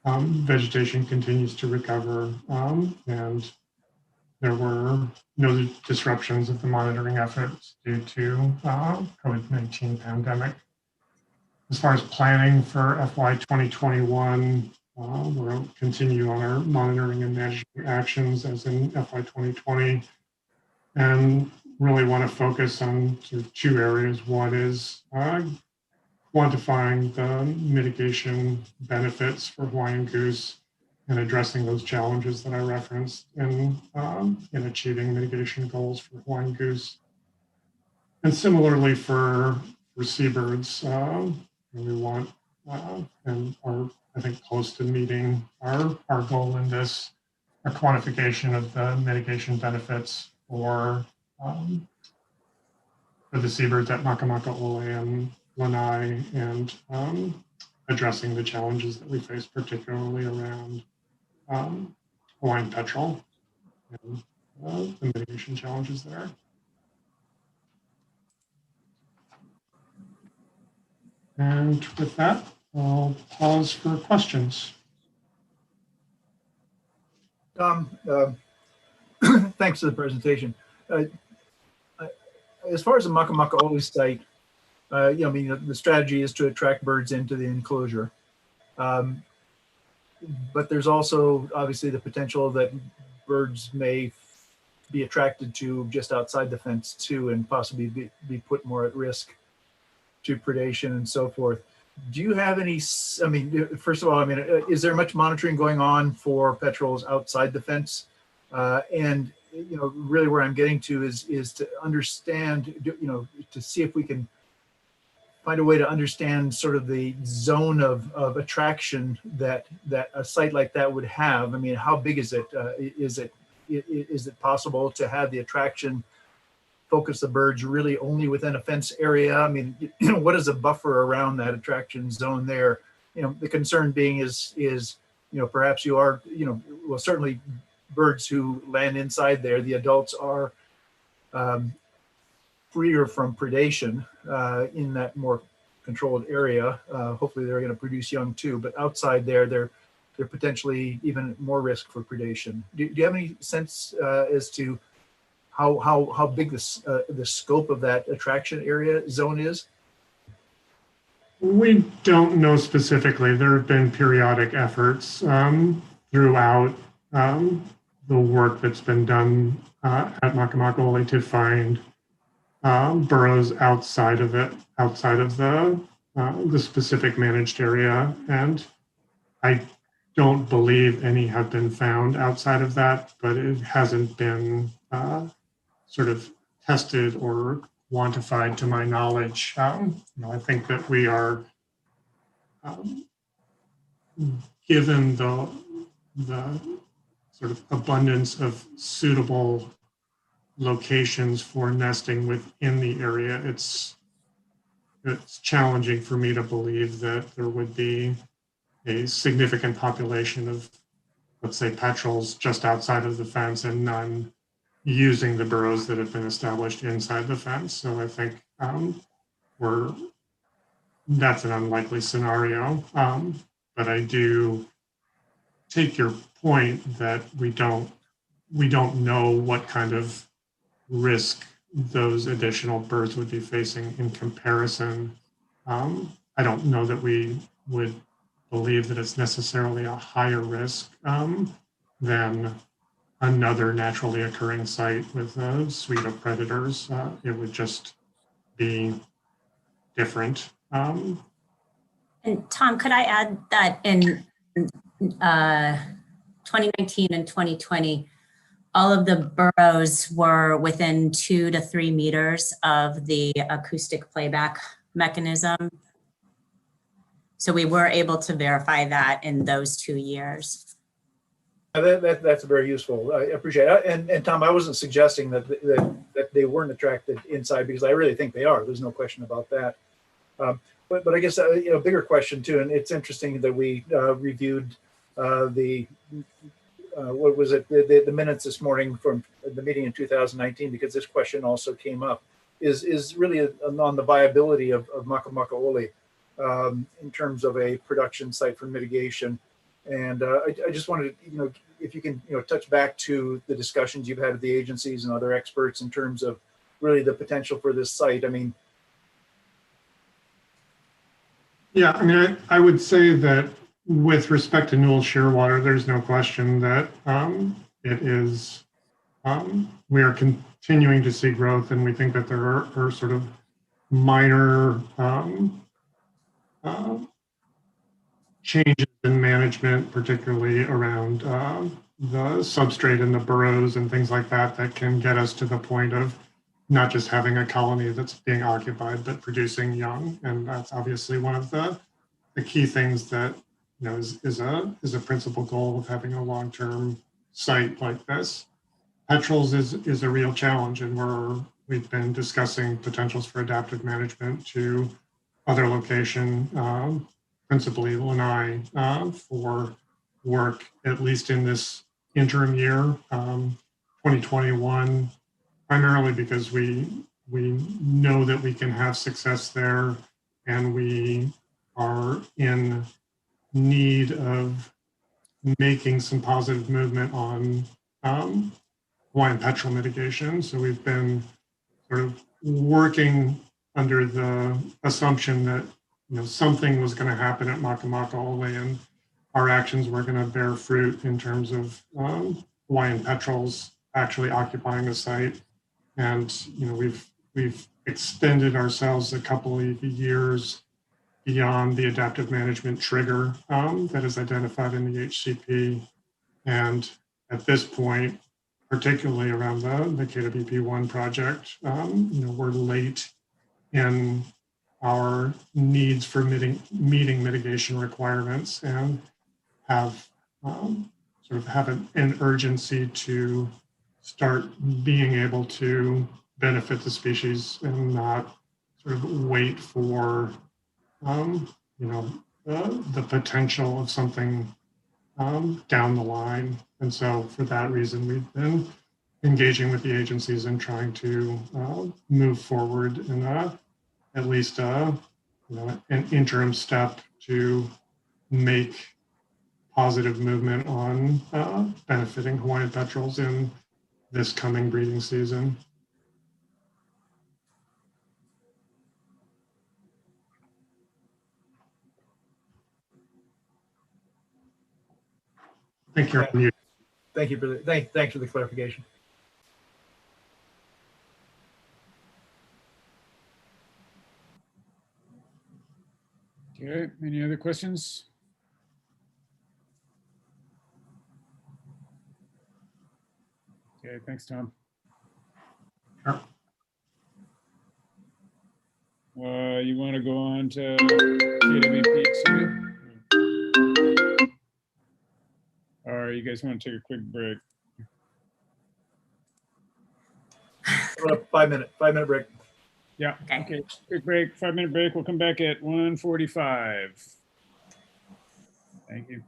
Vegetation continues to recover, and there were no disruptions of the monitoring efforts due to COVID-19 pandemic. As far as planning for FY 2021, we'll continue on our monitoring and management actions as in FY 2020, and really want to focus on sort of two areas. One is quantifying the mitigation benefits for Hawaiian goose and addressing those challenges that I referenced in achieving mitigation goals for Hawaiian goose. And similarly for seabirds, we want and are, I think, close to meeting our goal in this, our quantification of the mitigation benefits for the seabirds at Makamakaole and Lanai, and addressing the challenges that we face, particularly around Hawaiian petrel and the mitigation challenges there. And with that, I'll pause for questions. Tom, thanks for the presentation. As far as the Makamakaole site, the strategy is to attract birds into the enclosure. But there's also obviously the potential that birds may be attracted to just outside the fence too, and possibly be put more at risk to predation and so forth. Do you have any, first of all, is there much monitoring going on for petrels outside the fence? And really where I'm getting to is to understand, to see if we can find a way to understand sort of the zone of attraction that a site like that would have. How big is it? Is it possible to have the attraction focus the birds really only within a fence area? What is a buffer around that attraction zone there? The concern being is perhaps you are, well, certainly birds who land inside there, the adults are freer from predation in that more controlled area. Hopefully they're going to produce young too, but outside there, they're potentially even more risk for predation. Do you have any sense as to how big the scope of that attraction area zone is? We don't know specifically. There have been periodic efforts throughout the work that's been done at Makamakaole to find burrows outside of it, outside of the specific managed area, and I don't believe any have been found outside of that, but it hasn't been sort of tested or quantified to my knowledge. I think that we are given the sort of abundance of suitable locations for nesting within the area. It's it's challenging for me to believe that there would be a significant population of, let's say, petrels just outside of the fence and none using the burrows that have been established inside the fence. So I think that's an unlikely scenario. But I do take your point that we don't know what kind of risk those additional birds would be facing in comparison. I don't know that we would believe that it's necessarily a higher risk than another naturally occurring site with a suite of predators. It would just be different. And Tom, could I add that in 2019 and 2020, all of the burrows were within 2 to 3 meters of the acoustic playback mechanism. So we were able to verify that in those 2 years. That's very useful. I appreciate it. And Tom, I wasn't suggesting that they weren't attracted inside, because I really think they are. There's no question about that. But I guess bigger question too, and it's interesting that we reviewed what was it, the minutes this morning from the meeting in 2019, because this question also came up, is really on the viability of Makemake in terms of a production site for mitigation. And I just wanted to, if you can, touch back to the discussions you've had with the agencies and other experts in terms of really the potential for this site. I mean, yeah, I mean, I would say that with respect to Newell Shearwater, there's no question that it is, we are continuing to see growth, and we think that there are sort of minor changes in management, particularly around the substrate and the burrows and things like that, that can get us to the point of not just having a colony that's being occupied, but producing young. And that's obviously one of the key things that is a principal goal of having a long-term site like this. Petrels is a real challenge, and we've been discussing potentials for adaptive management to other location, principally Lanai, for work at least in this interim year, 2021, primarily because we know that we can have success there, and we are in need of making some positive movement on Hawaiian petrel mitigation. So we've been sort of working under the assumption that something was going to happen at Makemake, and our actions were going to bear fruit in terms of Hawaiian petrels actually occupying the site. And we've extended ourselves a couple of years beyond the adaptive management trigger that is identified in the HCP. And at this point, particularly around the KWP1 project, we're late in our needs for meeting mitigation requirements, and have an urgency to start being able to benefit the species and not sort of wait for the potential of something down the line. And so for that reason, we've been engaging with the agencies and trying to move forward in at least an interim step to make positive movement on benefiting Hawaiian petrels in this coming breeding season. Thank you. Yeah. Thank you for thanks for the clarification. Okay, any other questions? Okay, thanks, Tom. Sure. You want to go on to KWP2? Or you guys want to take a quick break? About a 5 minute break. Yeah. Okay. Okay. Quick break, 5-minute break. We'll come back at 1:45. Thank you.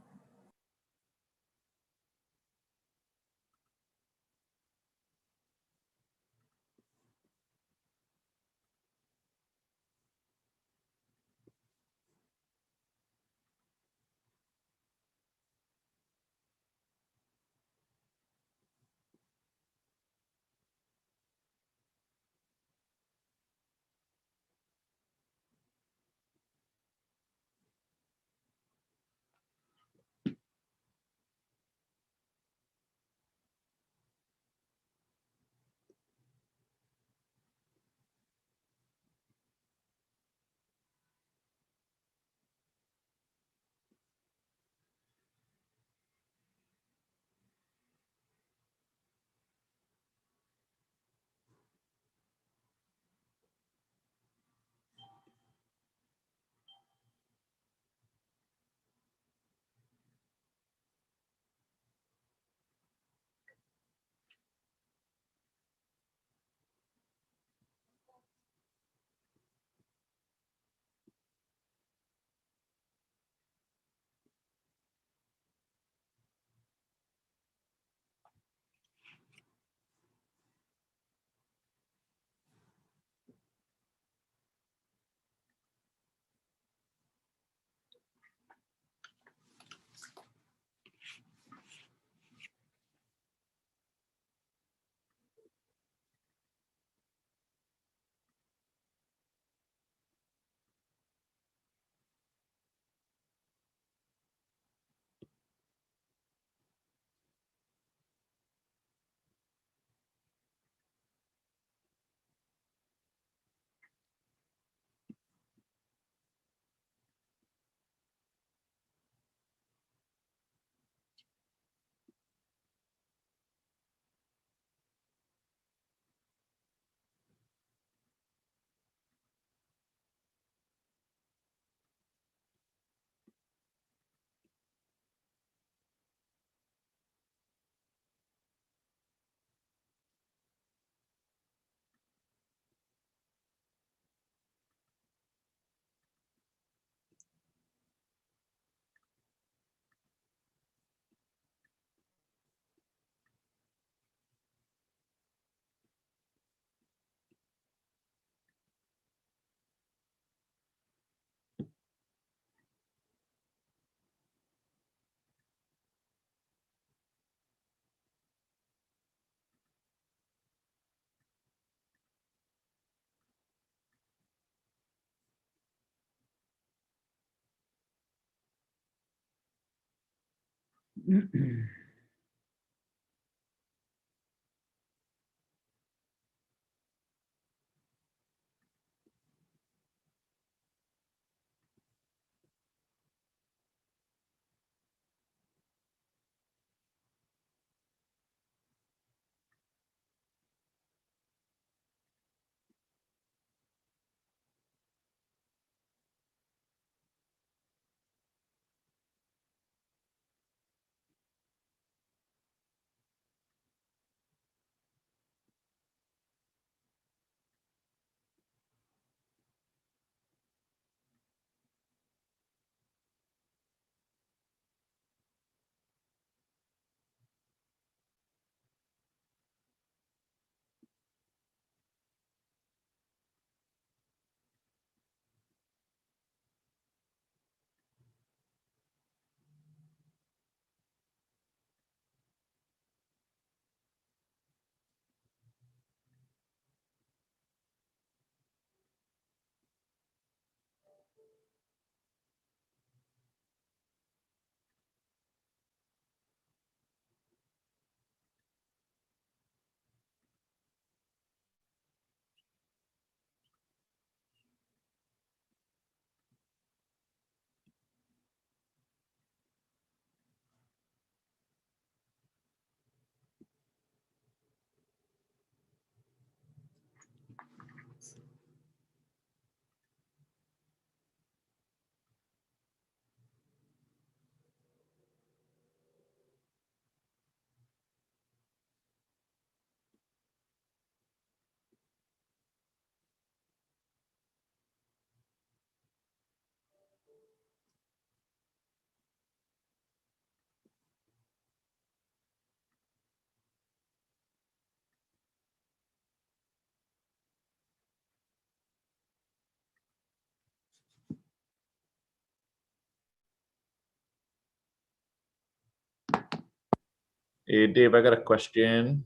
Hey, Dave, I got a question.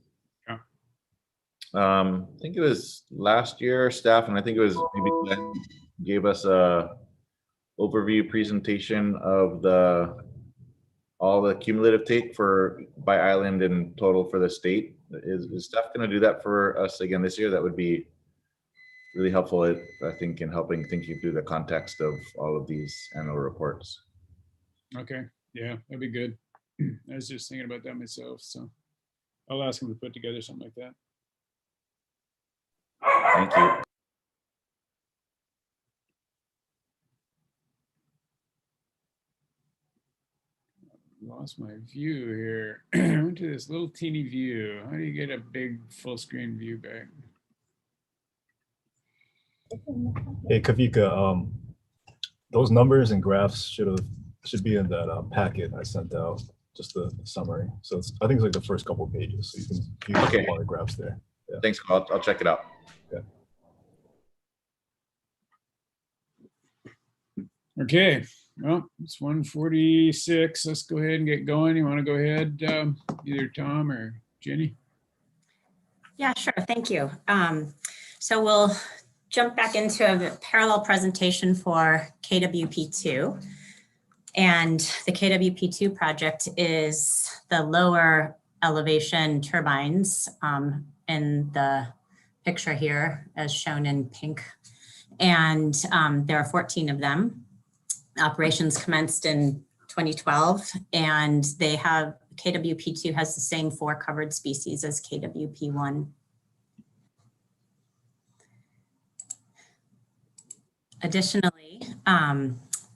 Yeah. I think it was last year, staff, and I think it was maybe Glenn gave us a overview presentation of all the cumulative take for by island and total for the state. Is staff going to do that for us again this year? That would be really helpful, I think, in helping thinking through the context of all of these annual reports. Okay, yeah, that'd be good. I was just thinking about that myself, so I'll ask him to put together something like that. Thank you. Lost my view here. I went to this little teeny view. How do you get a big full screen view back? Hey, Kavika, those numbers and graphs should be in that packet I sent out, just the summary. So I think it's like the first couple of pages. So you can Okay. a lot of graphs there. Yeah. Thanks, I'll check it out. Yeah. Okay, well, it's 1:46. Let's go ahead and get going. You want to go ahead, either Tom or Jenny? Yeah, sure. Thank you. So we'll jump back into a parallel presentation for KWP2. And the KWP2 project is the lower elevation turbines in the picture here as shown in pink. And there are 14 of them. Operations commenced in 2012, and they have KWP2 has the same 4 covered species as KWP1. Additionally,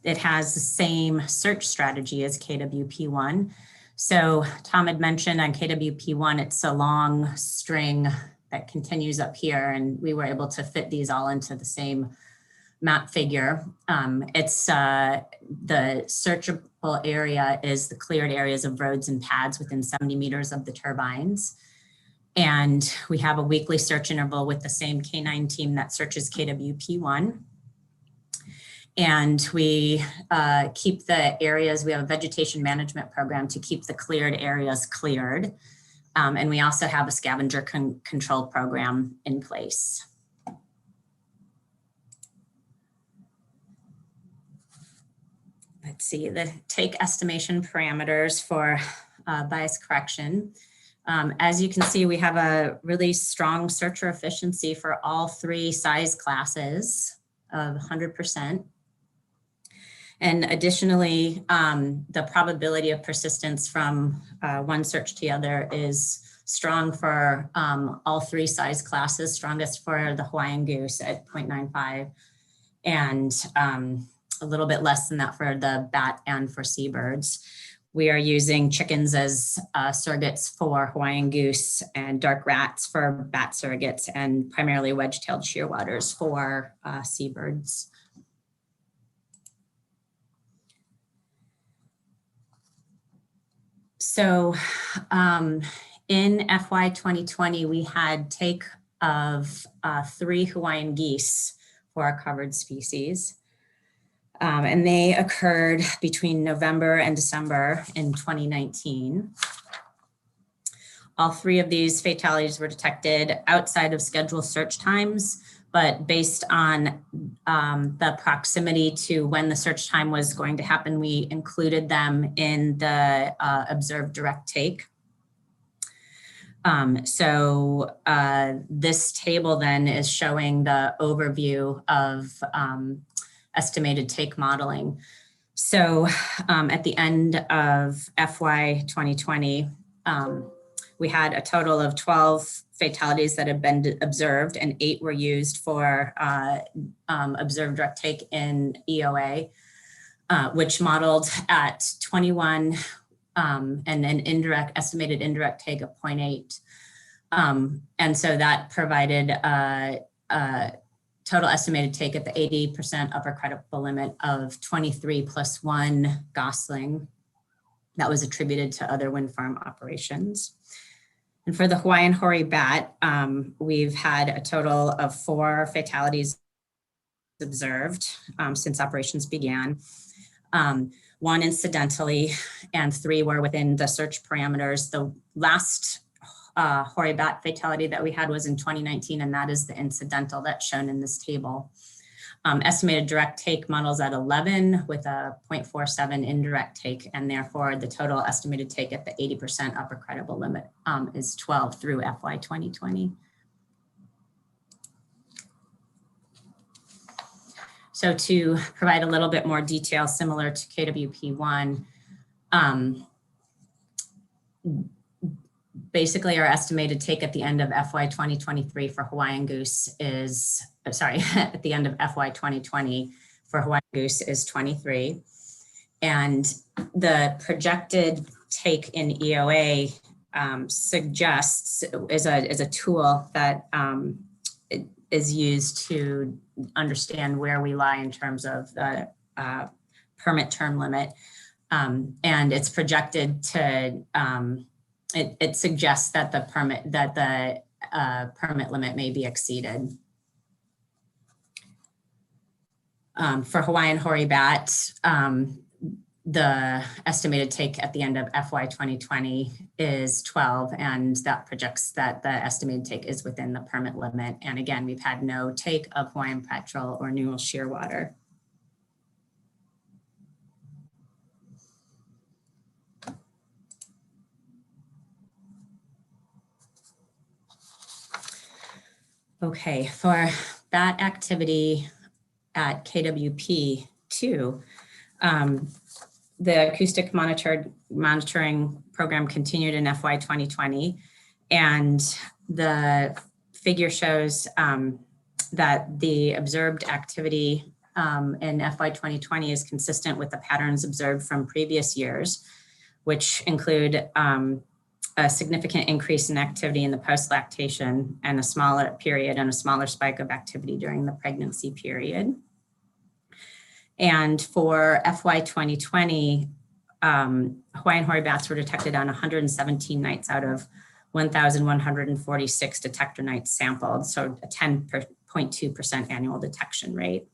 it has the same search strategy as KWP1. So Tom had mentioned on KWP1, it's a long string that continues up here, and we were able to fit these all into the same map figure. It's the searchable area is the cleared areas of roads and pads within 70 meters of the turbines. And we have a weekly search interval with the same K9 team that searches KWP1. And we keep the areas, we have a vegetation management program to keep the cleared areas cleared. And we also have a scavenger control program in place. Let's see, the take estimation parameters for bias correction. As you can see, we have a really strong searcher efficiency for all 3 size classes of 100%. And additionally, the probability of persistence from one search to the other is strong for all 3 size classes, strongest for the Hawaiian goose at 0.95, and a little bit less than that for the bat and for seabirds. We are using chickens as surrogates for Hawaiian goose and dark rats for bat surrogates, and primarily wedge-tailed shearwaters for seabirds. So in FY 2020, we had take of 3 Hawaiian geese for our covered species. And they occurred between November and December in 2019. All 3 of these fatalities were detected outside of scheduled search times, but based on the proximity to when the search time was going to happen, we included them in the observed direct take. So this table then is showing the overview of estimated take modeling. So at the end of FY 2020, we had a total of 12 fatalities that have been observed, and 8 were used for observed direct take in EOA, which modeled at 21 and an estimated indirect take of 0.8. And so that provided total estimated take at the 80% upper credible limit of 23 plus 1 gosling that was attributed to other wind farm operations. And for the Hawaiian hoary bat, we've had a total of 4 fatalities observed since operations began. 1 incidentally, and 3 were within the search parameters. The last hoary bat fatality that we had was in 2019, and that is the incidental that's shown in this table. Estimated direct take models at 11 with a 0.47 indirect take, and therefore the total estimated take at the 80% upper credible limit is 12 through FY 2020. So to provide a little bit more detail similar to KWP1, basically our estimated take at the end of FY 2023 for Hawaiian goose is, at the end of FY 2020 for Hawaiian goose is 23. And the projected take in EOA suggests, is a tool that is used to understand where we lie in terms of the permit term limit. And it's projected to, it suggests that the permit limit may be exceeded. For Hawaiian hoary bat, the estimated take at the end of FY 2020 is 12, and that projects that the estimated take is within the permit limit. And again, we've had no take of Hawaiian petrel or Newell shearwater. Okay, for that activity at KWP 2, the acoustic monitoring program continued in FY 2020, and the figure shows that the observed activity in FY 2020 is consistent with the patterns observed from previous years, which include a significant increase in activity in the post-lactation and a smaller period and a smaller spike of activity during the pregnancy period. And for FY 2020, Hawaiian hoary bats were detected on 117 nights out of 1,146 detector nights sampled, so a 10.2% annual detection rate.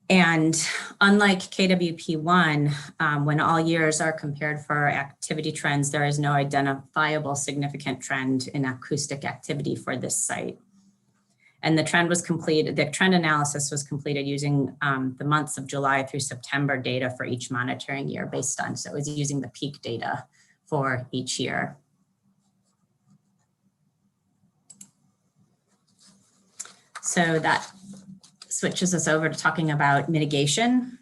And unlike KWP1, when all years are compared for activity trends, there is no identifiable significant trend in acoustic activity for this site. And the trend was completed, the trend analysis was completed using the months of July through September data for each monitoring year based on, so it was using the peak data for each year. So that switches us over to talking about mitigation.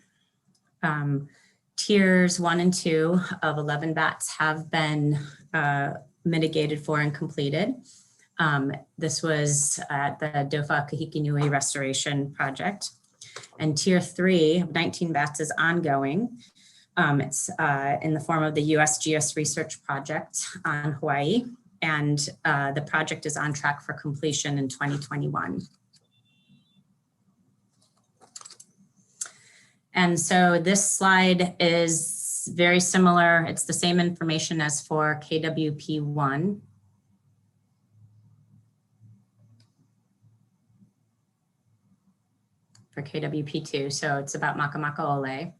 Tiers 1 and 2 of 11 bats have been mitigated for and completed. This was at the Dofa Kahikinui Restoration Project. And Tier 3 of 19 bats is ongoing. It's in the form of the USGS Research Project on Hawaii. And the project is on track for completion in 2021. And so this slide is very similar. It's the same information as for KWP1. For KWP2, so it's about Makamakaole.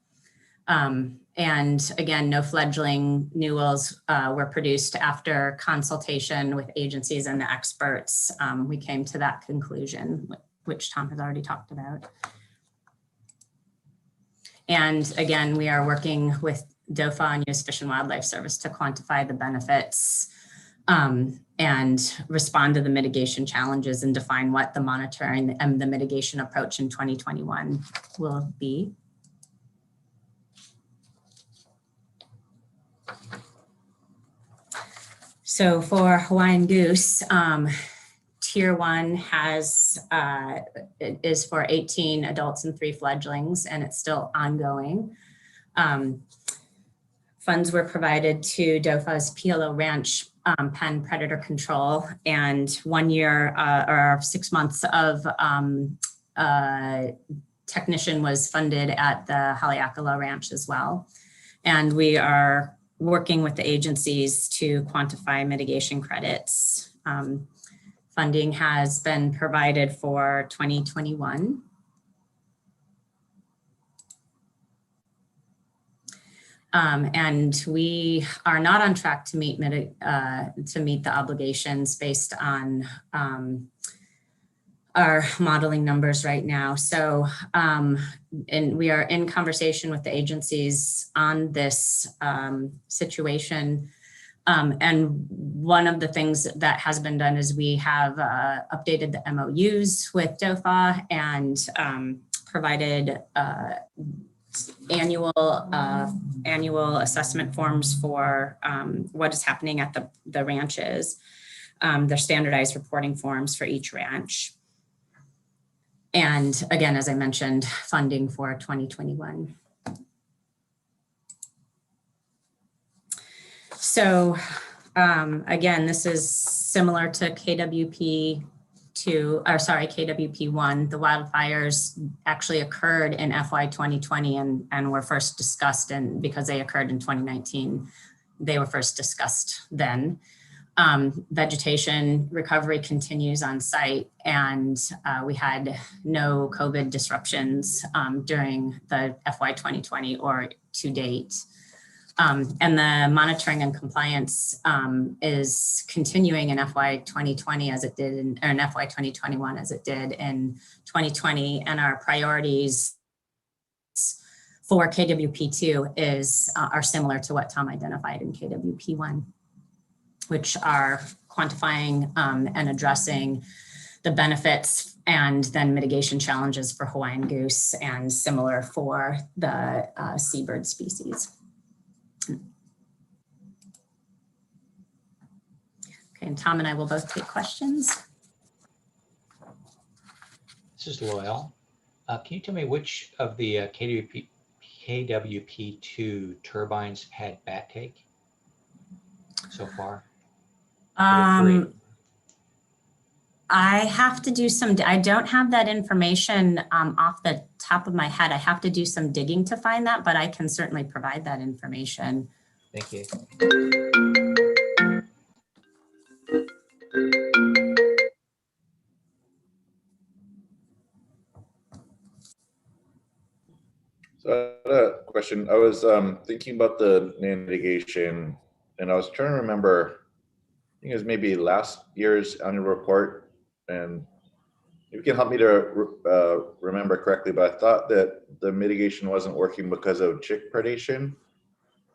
And again, no fledgling Newells were produced after consultation with agencies and the experts. We came to that conclusion, which Tom has already talked about. And again, we are working with DOFA and U.S. Fish and Wildlife Service to quantify the benefits and respond to the mitigation challenges and define what the monitoring and the mitigation approach in 2021 will be. So for Hawaiian goose, Tier 1 is for 18 adults and 3 fledglings, and it's still ongoing. Funds were provided to DOFA's PLO Ranch pen predator control, and 1 year or 6 months of technician was funded at the Haleakala Ranch as well. And we are working with the agencies to quantify mitigation credits. Funding has been provided for 2021. And we are not on track to meet the obligations based on our modeling numbers right now. So, and we are in conversation with the agencies on this situation. And one of the things that has been done is we have updated the MOUs with DOFA and provided annual assessment forms for what is happening at the ranches. They're standardized reporting forms for each ranch. And again, as I mentioned, funding for 2021. So again, this is similar to KWP1. The wildfires actually occurred in FY 2020 and were first discussed, and because they occurred in 2019, they were first discussed then. Vegetation recovery continues on site, and we had no COVID disruptions during the FY 2020 or to date. And the monitoring and compliance is continuing in FY 2020 as it did or in FY 2021 as it did in 2020. And our priorities for KWP2 are similar to what Tom identified in KWP1, which are quantifying and addressing the benefits and then mitigation challenges for Hawaiian goose and similar for the seabird species. Okay, and Tom and I will both take questions. This is Loyal. Can you tell me which of the KWP2 turbines had backtake so far? I have to do some, I don't have that information off the top of my head. I have to do some digging to find that, but I can certainly provide that information. Thank you. So I had a question. I was thinking about the mitigation, and I was trying to remember, I think it was maybe last year's annual report, and you can help me to remember correctly, but I thought that the mitigation wasn't working because of chick predation.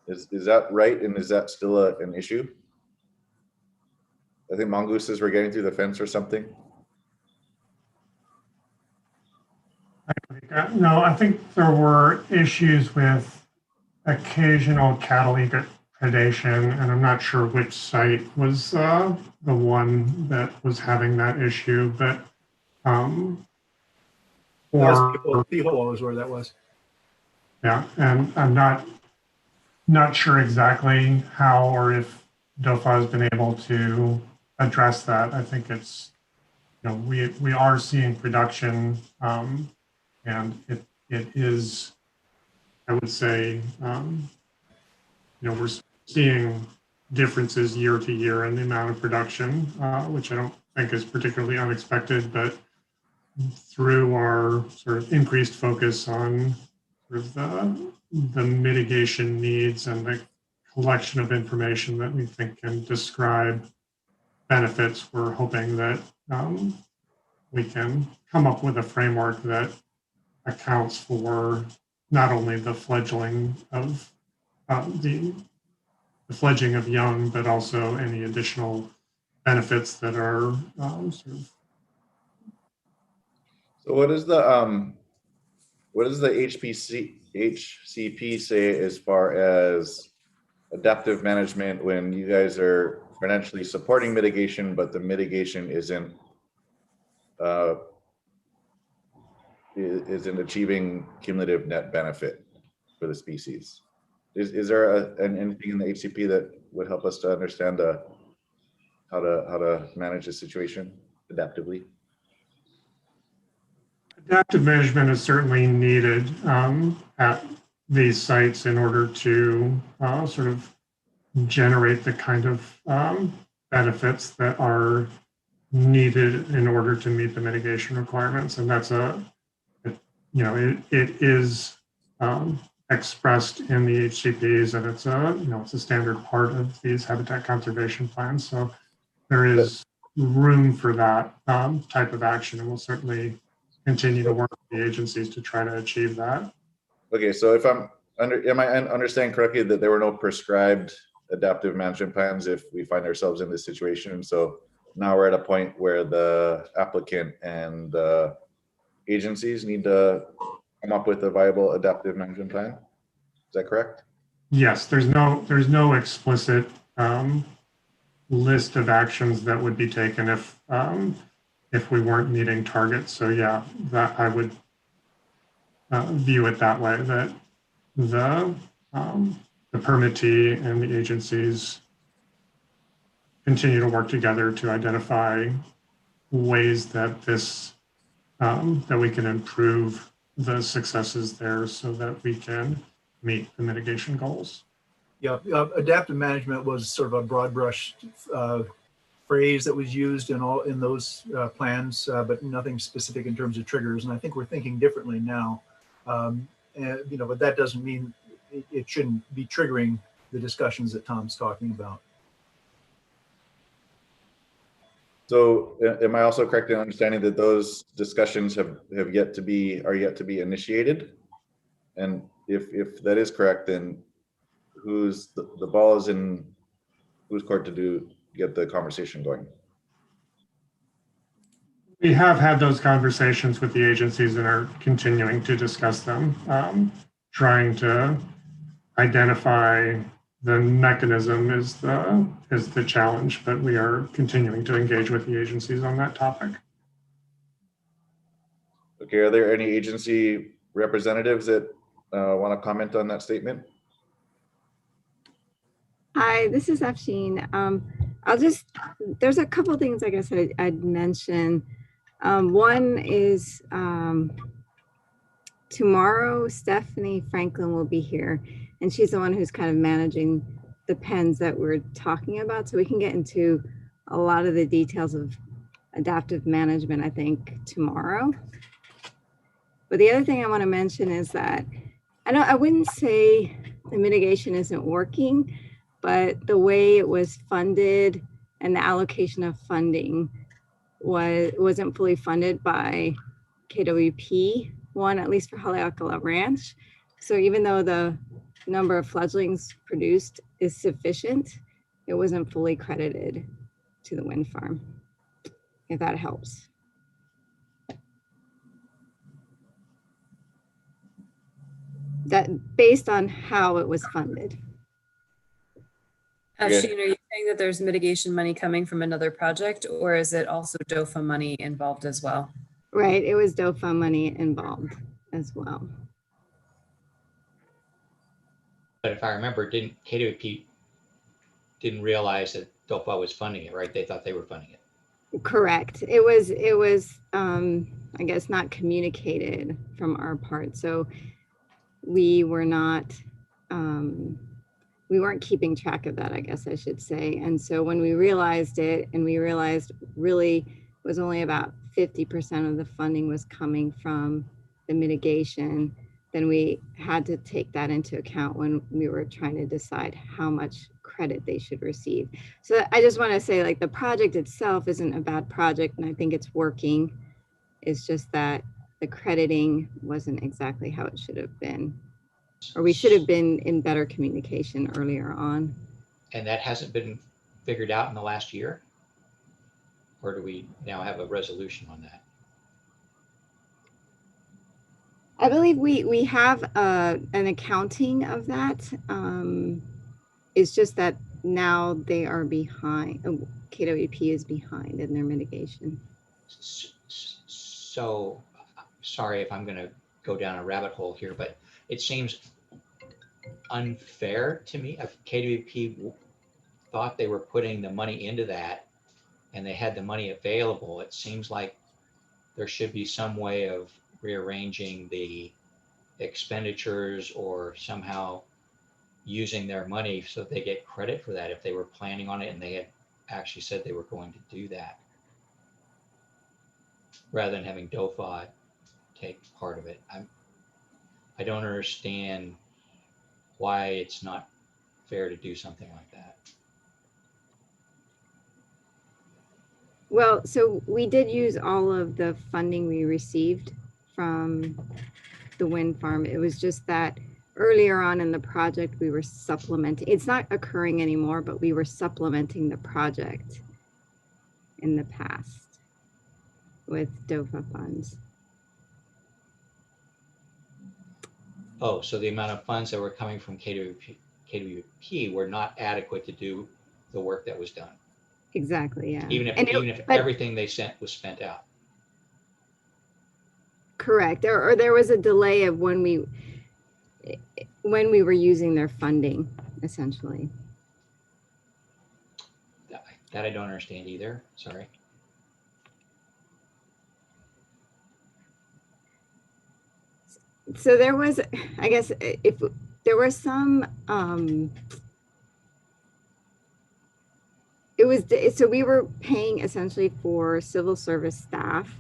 Is that right? And is that still an issue? I think mongooses were getting through the fence or something. No, I think there were issues with occasional cattle predation, and I'm not sure which site was the one that was having that issue, but Piholo is where that was. Yeah, and I'm not sure exactly how or if DOFA has been able to address that. I think it's, we are seeing production, and it is, I would say, we're seeing differences year to year in the amount of production, which I don't think is particularly unexpected, but through our sort of increased focus on sort of the mitigation needs and the collection of information that we think can describe benefits, we're hoping that we can come up with a framework that accounts for not only the fledgling of the fledging of young, but also any additional benefits that are sort of. So what is the HCP say as far as adaptive management when you guys are financially supporting mitigation, but the mitigation isn't achieving cumulative net benefit for the species? Is there anything in the HCP that would help us to understand how to manage the situation adaptively? Adaptive management is certainly needed at these sites in order to sort of generate the kind of benefits that are needed in order to meet the mitigation requirements. And that's it is expressed in the HCPs, and it's a standard part of these habitat conservation plans. So there is room for that type of action, and we'll certainly continue to work with the agencies to try to achieve that. Okay, so if am I understanding correctly that there were no prescribed adaptive management plans if we find ourselves in this situation? So now we're at a point where the applicant and the agencies need to come up with a viable adaptive management plan. Is that correct? Yes, there's no explicit list of actions that would be taken if we weren't meeting targets. So yeah, that I would view it that way, that the permittee and the agencies continue to work together to identify ways that that we can improve the successes there so that we can meet the mitigation goals. Yeah, adaptive management was sort of a broad brush phrase that was used in those plans, but nothing specific in terms of triggers. And I think we're thinking differently now. But that doesn't mean it shouldn't be triggering the discussions that Tom's talking about. So am I also correct in understanding that those discussions are yet to be initiated? And if that is correct, then the ball is in whose court to get the conversation going? We have had those conversations with the agencies and are continuing to discuss them, trying to identify the mechanism is the challenge, but we are continuing to engage with the agencies on that topic. Okay, are there any agency representatives that want to comment on that statement? Hi, this is Afshin. There's a couple of things I guess I'd mention. One is tomorrow, Stephanie Franklin will be here, and she's the one who's kind of managing the pens that we're talking about. So we can get into a lot of the details of adaptive management, I think, tomorrow. But the other thing I want to mention is that I wouldn't say the mitigation isn't working, but the way it was funded and the allocation of funding wasn't fully funded by KWP, at least for Haleakala Ranch. So even though the number of fledglings produced is sufficient, it wasn't fully credited to the wind farm, if that helps. That based on how it was funded. Sheen, are you saying that there's mitigation money coming from another project, or is it also DOFA money involved as well? Right, it was DOFA money involved as well. But if I remember, KWP didn't realize that DOFA was funding it, right? They thought they were funding it. Correct. It was I guess not communicated from our part. So we were not we weren't keeping track of that, I guess I should say. And so when we realized it, and we realized really it was only about 50% of the funding was coming from the mitigation, then we had to take that into account when we were trying to decide how much credit they should receive. So I just want to say, like, the project itself isn't a bad project, and I think it's working. It's just that the crediting wasn't exactly how it should have been, or we should have been in better communication earlier on. And that hasn't been figured out in the last year? Or do we now have a resolution on that? I believe we have an accounting of that. It's just that now they are behind. KWP is behind in their mitigation. So, sorry if I'm going to go down a rabbit hole here, but it seems unfair to me. If KWP thought they were putting the money into that and they had the money available, it seems like there should be some way of rearranging the expenditures or somehow using their money so they get credit for that if they were planning on it and they had actually said they were going to do that, rather than having DOFA take part of it. I don't understand why it's not fair to do something like that. Well, so we did use all of the funding we received from the wind farm. It was just that earlier on in the project, we were supplementing. It's not occurring anymore, but we were supplementing the project in the past with DOFA funds. Oh, so the amount of funds that were coming from KWP were not adequate to do the work that was done, Exactly, yeah. even if but- everything they sent was spent out. Correct. Or there was a delay of when we were using their funding, essentially. That I don't understand either. Sorry. So there was, I guess, if there was some, so we were paying essentially for civil service staff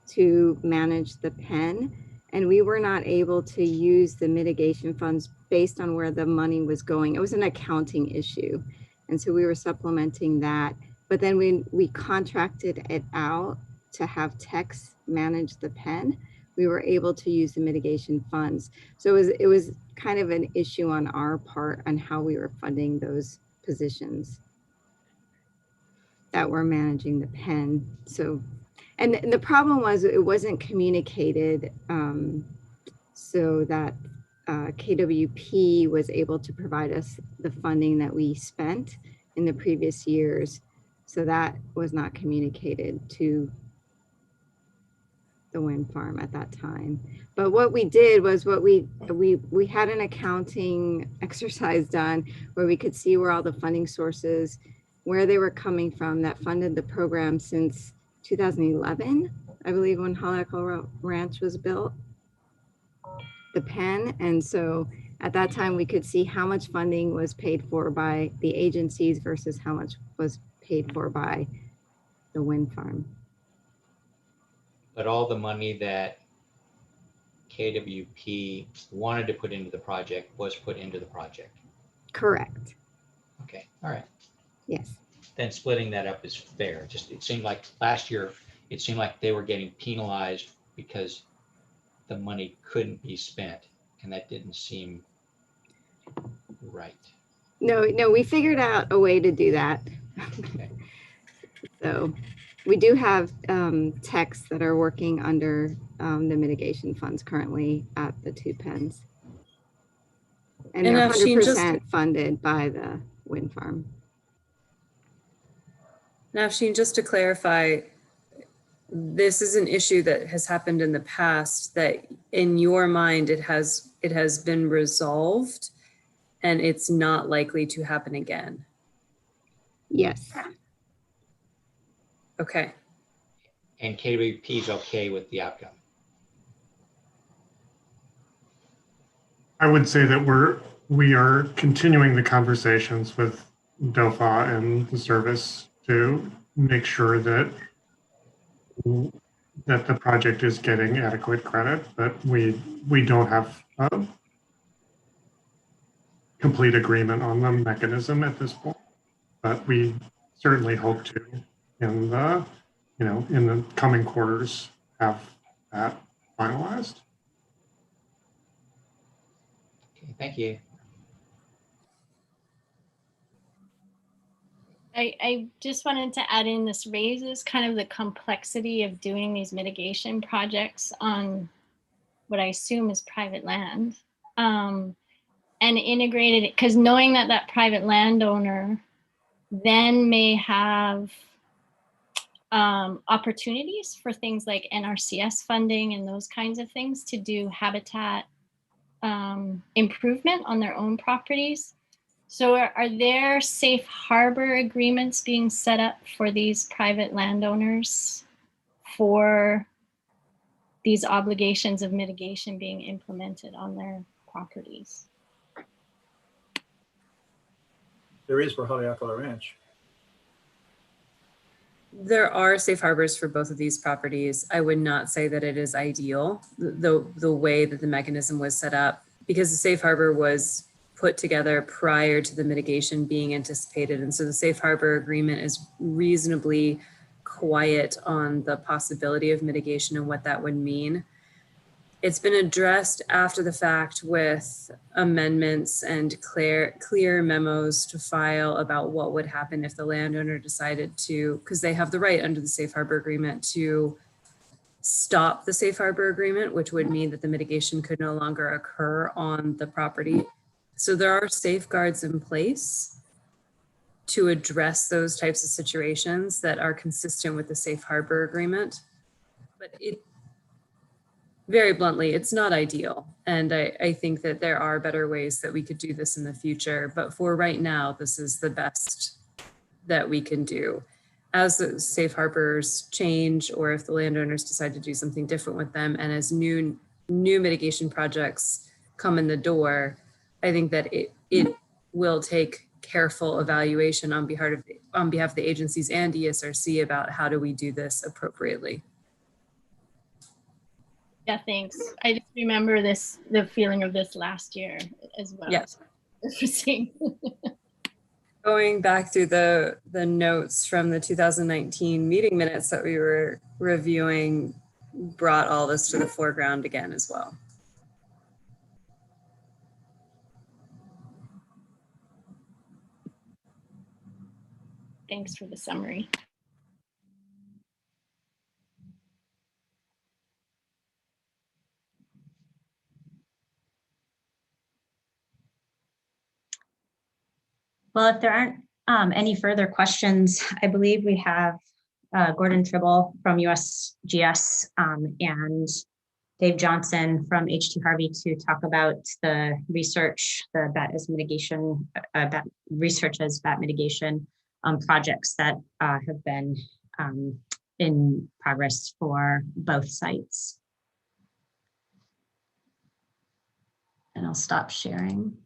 to manage the pen, and we were not able to use the mitigation funds based on where the money was going. It was an accounting issue. And so we were supplementing that, but then we contracted it out to have techs manage the pen. We were able to use the mitigation funds. So it was kind of an issue on our part on how we were funding those positions that were managing the pen. So, and the problem was it wasn't communicated so that KWP was able to provide us the funding that we spent in the previous years. So that was not communicated to the wind farm at that time. But what we did was we had an accounting exercise done where we could see where all the funding sources, where they were coming from that funded the program since 2011, I believe, when Haleakala Ranch was built, the pen. And so at that time we could see how much funding was paid for by the agencies versus how much was paid for by the wind farm. But all the money that KWP wanted to put into the project was put into the project. Correct. Okay, all right. Yes. Then splitting that up is fair. Just, it seemed like last year, it seemed like they were getting penalized because the money couldn't be spent, and that didn't seem right. No, we figured out a way to do that. Okay. So we do have techs that are working under the mitigation funds currently at the two pens. And they're 100% funded by the wind farm. Navsheen, just to clarify, this is an issue that has happened in the past that in your mind it has been resolved and it's not likely to happen again. Yes. Okay. And KWP is okay with the outcome. I would say that we are continuing the conversations with DOFA and the service to make sure that the project is getting adequate credit, but we don't have a complete agreement on the mechanism at this point. But we certainly hope to in the coming quarters have that finalized. Okay, thank you. I just wanted to add in, this raises kind of the complexity of doing these mitigation projects on what I assume is private land, and integrated it, because knowing that that private landowner then may have opportunities for things like NRCS funding and those kinds of things to do habitat improvement on their own properties. So are there safe harbor agreements being set up for these private landowners for these obligations of mitigation being implemented on their properties? There is for Haleakala Ranch. There are safe harbors for both of these properties. I would not say that it is ideal, the way that the mechanism was set up, because the safe harbor was put together prior to the mitigation being anticipated. And so the safe harbor agreement is reasonably quiet on the possibility of mitigation and what that would mean. It's been addressed after the fact with amendments and clear memos to file about what would happen if the landowner decided to, because they have the right under the safe harbor agreement to stop the safe harbor agreement, which would mean that the mitigation could no longer occur on the property. So there are safeguards in place to address those types of situations that are consistent with the safe harbor agreement. But it, very bluntly, it's not ideal. And I think that there are better ways that we could do this in the future. But for right now, this is the best that we can do. As the safe harbors change, or if the landowners decide to do something different with them, and as new mitigation projects come in the door, I think that it will take careful evaluation on behalf of the agencies and ESRC about how do we do this appropriately. Yeah, thanks. I just remember the feeling of this last year as well. Yes. Interesting. Going back through the notes from the 2019 meeting minutes that we were reviewing brought all this to the foreground again as well. Thanks for the summary. Well, if there aren't any further questions, I believe we have Gordon Tribble from USGS and Dave Johnson from HT Harvey to talk about the research, the bat as mitigation, research as bat mitigation projects that have been in progress for both sites. And I'll stop sharing.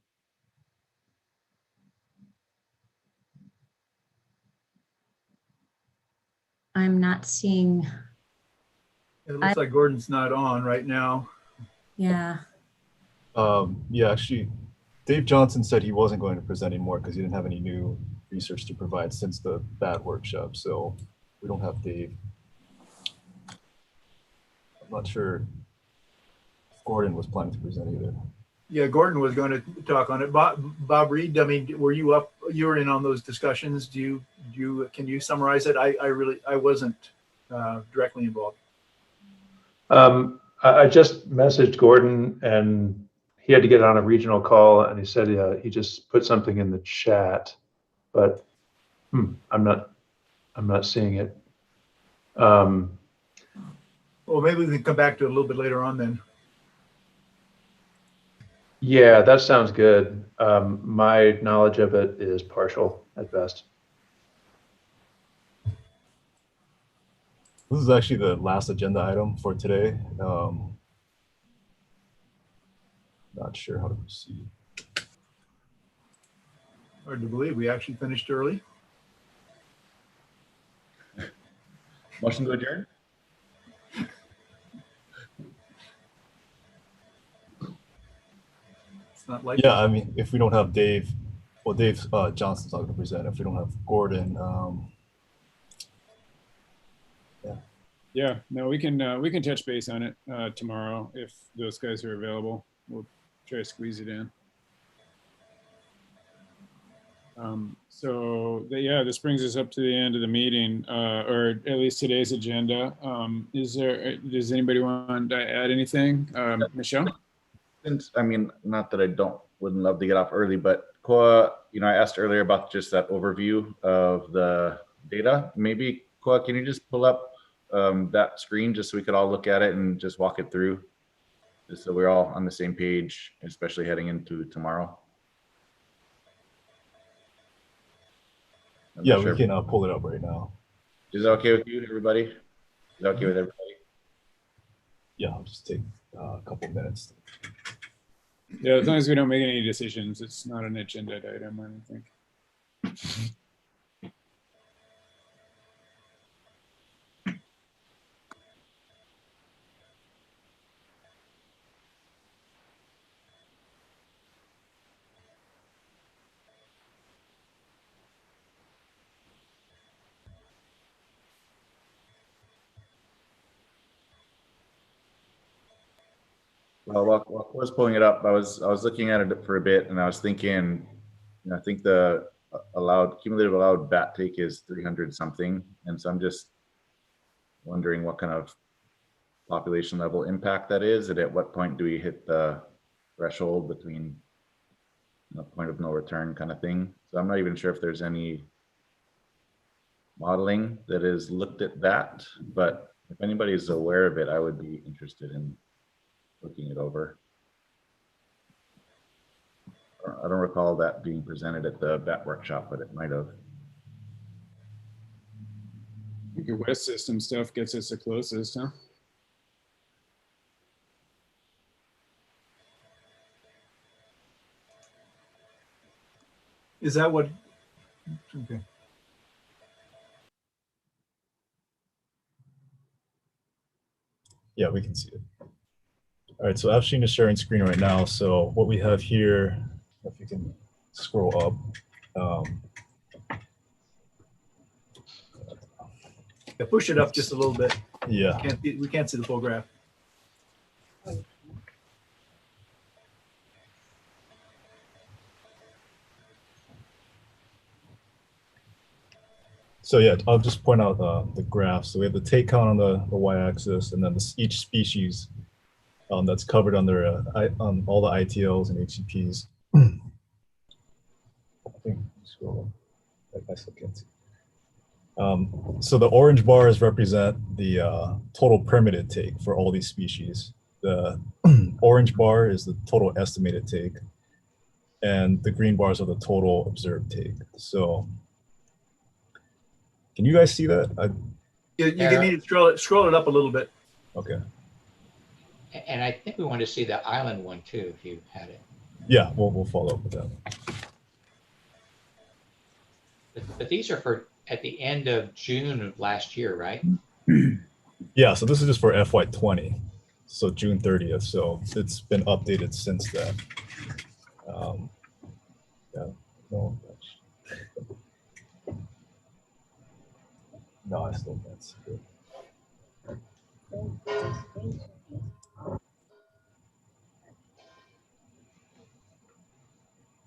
I'm not seeing. It looks like Gordon's not on right now. Yeah. Yeah, actually, Dave Johnson said he wasn't going to present anymore because he didn't have any new research to provide since the BAT workshop. So we don't have Dave. I'm not sure if Gordon was planning to present either. Yeah, Gordon was going to talk on it. Bob Reed, I mean, were you up? You were in on those discussions. Can you summarize it? I wasn't directly involved. I just messaged Gordon, and he had to get on a regional call, and he said he just put something in the chat, but I'm not seeing it. Well, maybe we can come back to it a little bit later on then. Yeah, that sounds good. My knowledge of it is partial at best. This is actually the last agenda item for today. Not sure how to proceed. Hard to believe we actually finished early. Motion to adjourn? It's not like Yeah, I mean, if we don't have Dave, well, Dave Johnson's not going to present. If we don't have Gordon, Yeah, no, we can touch base on it tomorrow if those guys are available. We'll try to squeeze it in. Yeah, this brings us up to the end of the meeting, or at least today's agenda. Does anybody want to add anything? Michelle? Since, I mean, not that I wouldn't love to get off early, but Koa, I asked earlier about just that overview of the data. Maybe Koa, can you just pull up that screen just so we could all look at it and just walk it through, just so we're all on the same page, especially heading into tomorrow? yeah, we can pull it up right now. Is that okay with you, everybody? Is that okay with everybody? Yeah, I'll just take a couple minutes. Yeah, as long as we don't make any decisions, it's not an agenda item, I don't think. Well, while I was pulling it up, I was looking at it for a bit, and I was thinking, I think the cumulative allowed bat take is 300 something, and so I'm just wondering what kind of population level impact that is, and at what point do we hit the threshold between point of no return kind of thing. So I'm not even sure if there's any modeling that has looked at that, but if anybody is aware of it, I would be interested in looking it over. I don't recall that being presented at the bat workshop, but it might have. I think your West system stuff gets us the closest, huh? Is that what? Okay. Yeah, we can see it. All right, so Afshin is sharing screen right now. So what we have here, if you can scroll up. Yeah, push it up just a little bit. Yeah. We can't see the full graph. So yeah, I'll just point out the graph. So we have the take count on the y-axis, and then each species that's covered under all the ITLs and HCPs. I think scroll up. I still can't see. So the orange bars represent the total permitted take for all these species. The orange bar is the total estimated take, and the green bars are the total observed take. So can you guys see that? You need to scroll it up a little bit. Okay. And I think we want to see the island one too, if you had it. Yeah, we'll follow up with that. But these are for at the end of June of last year, right? Yeah, so this is just for FY20, so June 30th. So it's been updated since then. Yeah, no, I still can't see it.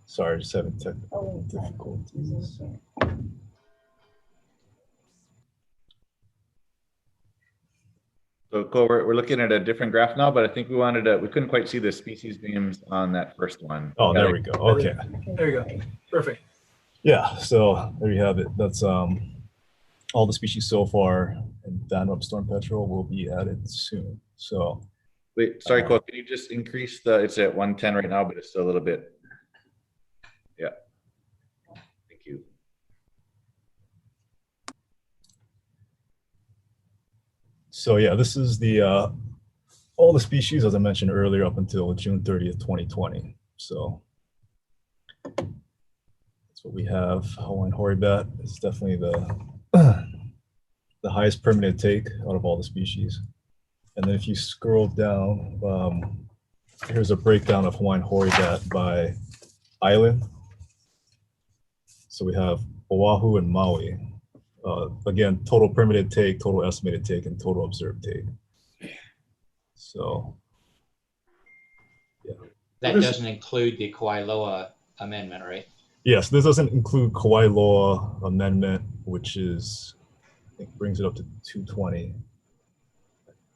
Sorry, just having technical difficulties. So Cole, we're looking at a different graph now, but I think we couldn't quite see the species names on that first one. Oh, there we go. Okay. There you go. Perfect. Yeah, so there you have it. That's all the species so far, and Danube storm petrel will be added soon. So wait, sorry, Cole, can you just increase it's at 110 right now, but it's still a little bit. Yeah. Thank you. So yeah, this is the all the species, as I mentioned earlier, up until June 30th, 2020. So that's what we have. Hawaiian hoary bat is definitely the highest permanent take out of all the species. And then if you scroll down, here's a breakdown of Hawaiian hoary bat by island. So we have Oahu and Maui. Again, total permitted take, total estimated take, and total observed take. So, yeah. That doesn't include the Kauai Loa amendment, right? Yes, this doesn't include Kauai Loa amendment, which is, I think, brings it up to 220.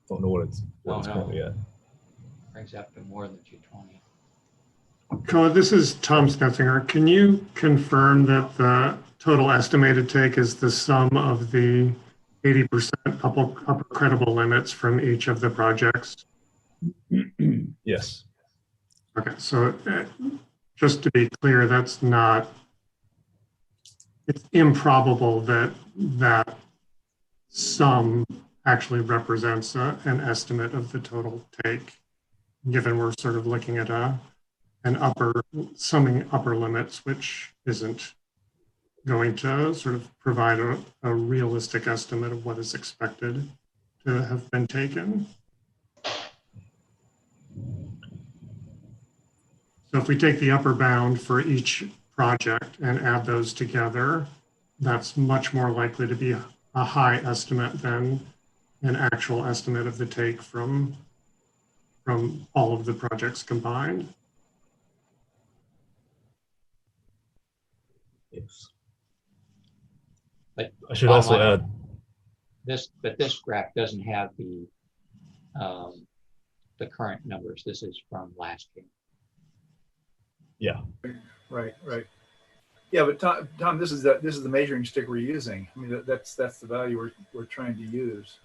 Don't know what it's currently at. Brings up to more than 220. Koa, this is Tom Snetzinger. Can you confirm that the total estimated take is the sum of the 80% upper credible limits from each of the projects? Yes. Okay, so just to be clear, that's not, it's improbable that that sum actually represents an estimate of the total take, given we're sort of looking at summing upper limits, which isn't going to sort of provide a realistic estimate of what is expected to have been taken. So if we take the upper bound for each project and add those together, that's much more likely to be a high estimate than an actual estimate of the take from from all of the projects combined. Yes. But I should bottom also line, add, this graph doesn't have the current numbers. This is from last year. yeah, Right, right. Yeah, but Tom, this is the measuring stick we're using. I mean, that's the value we're trying to use.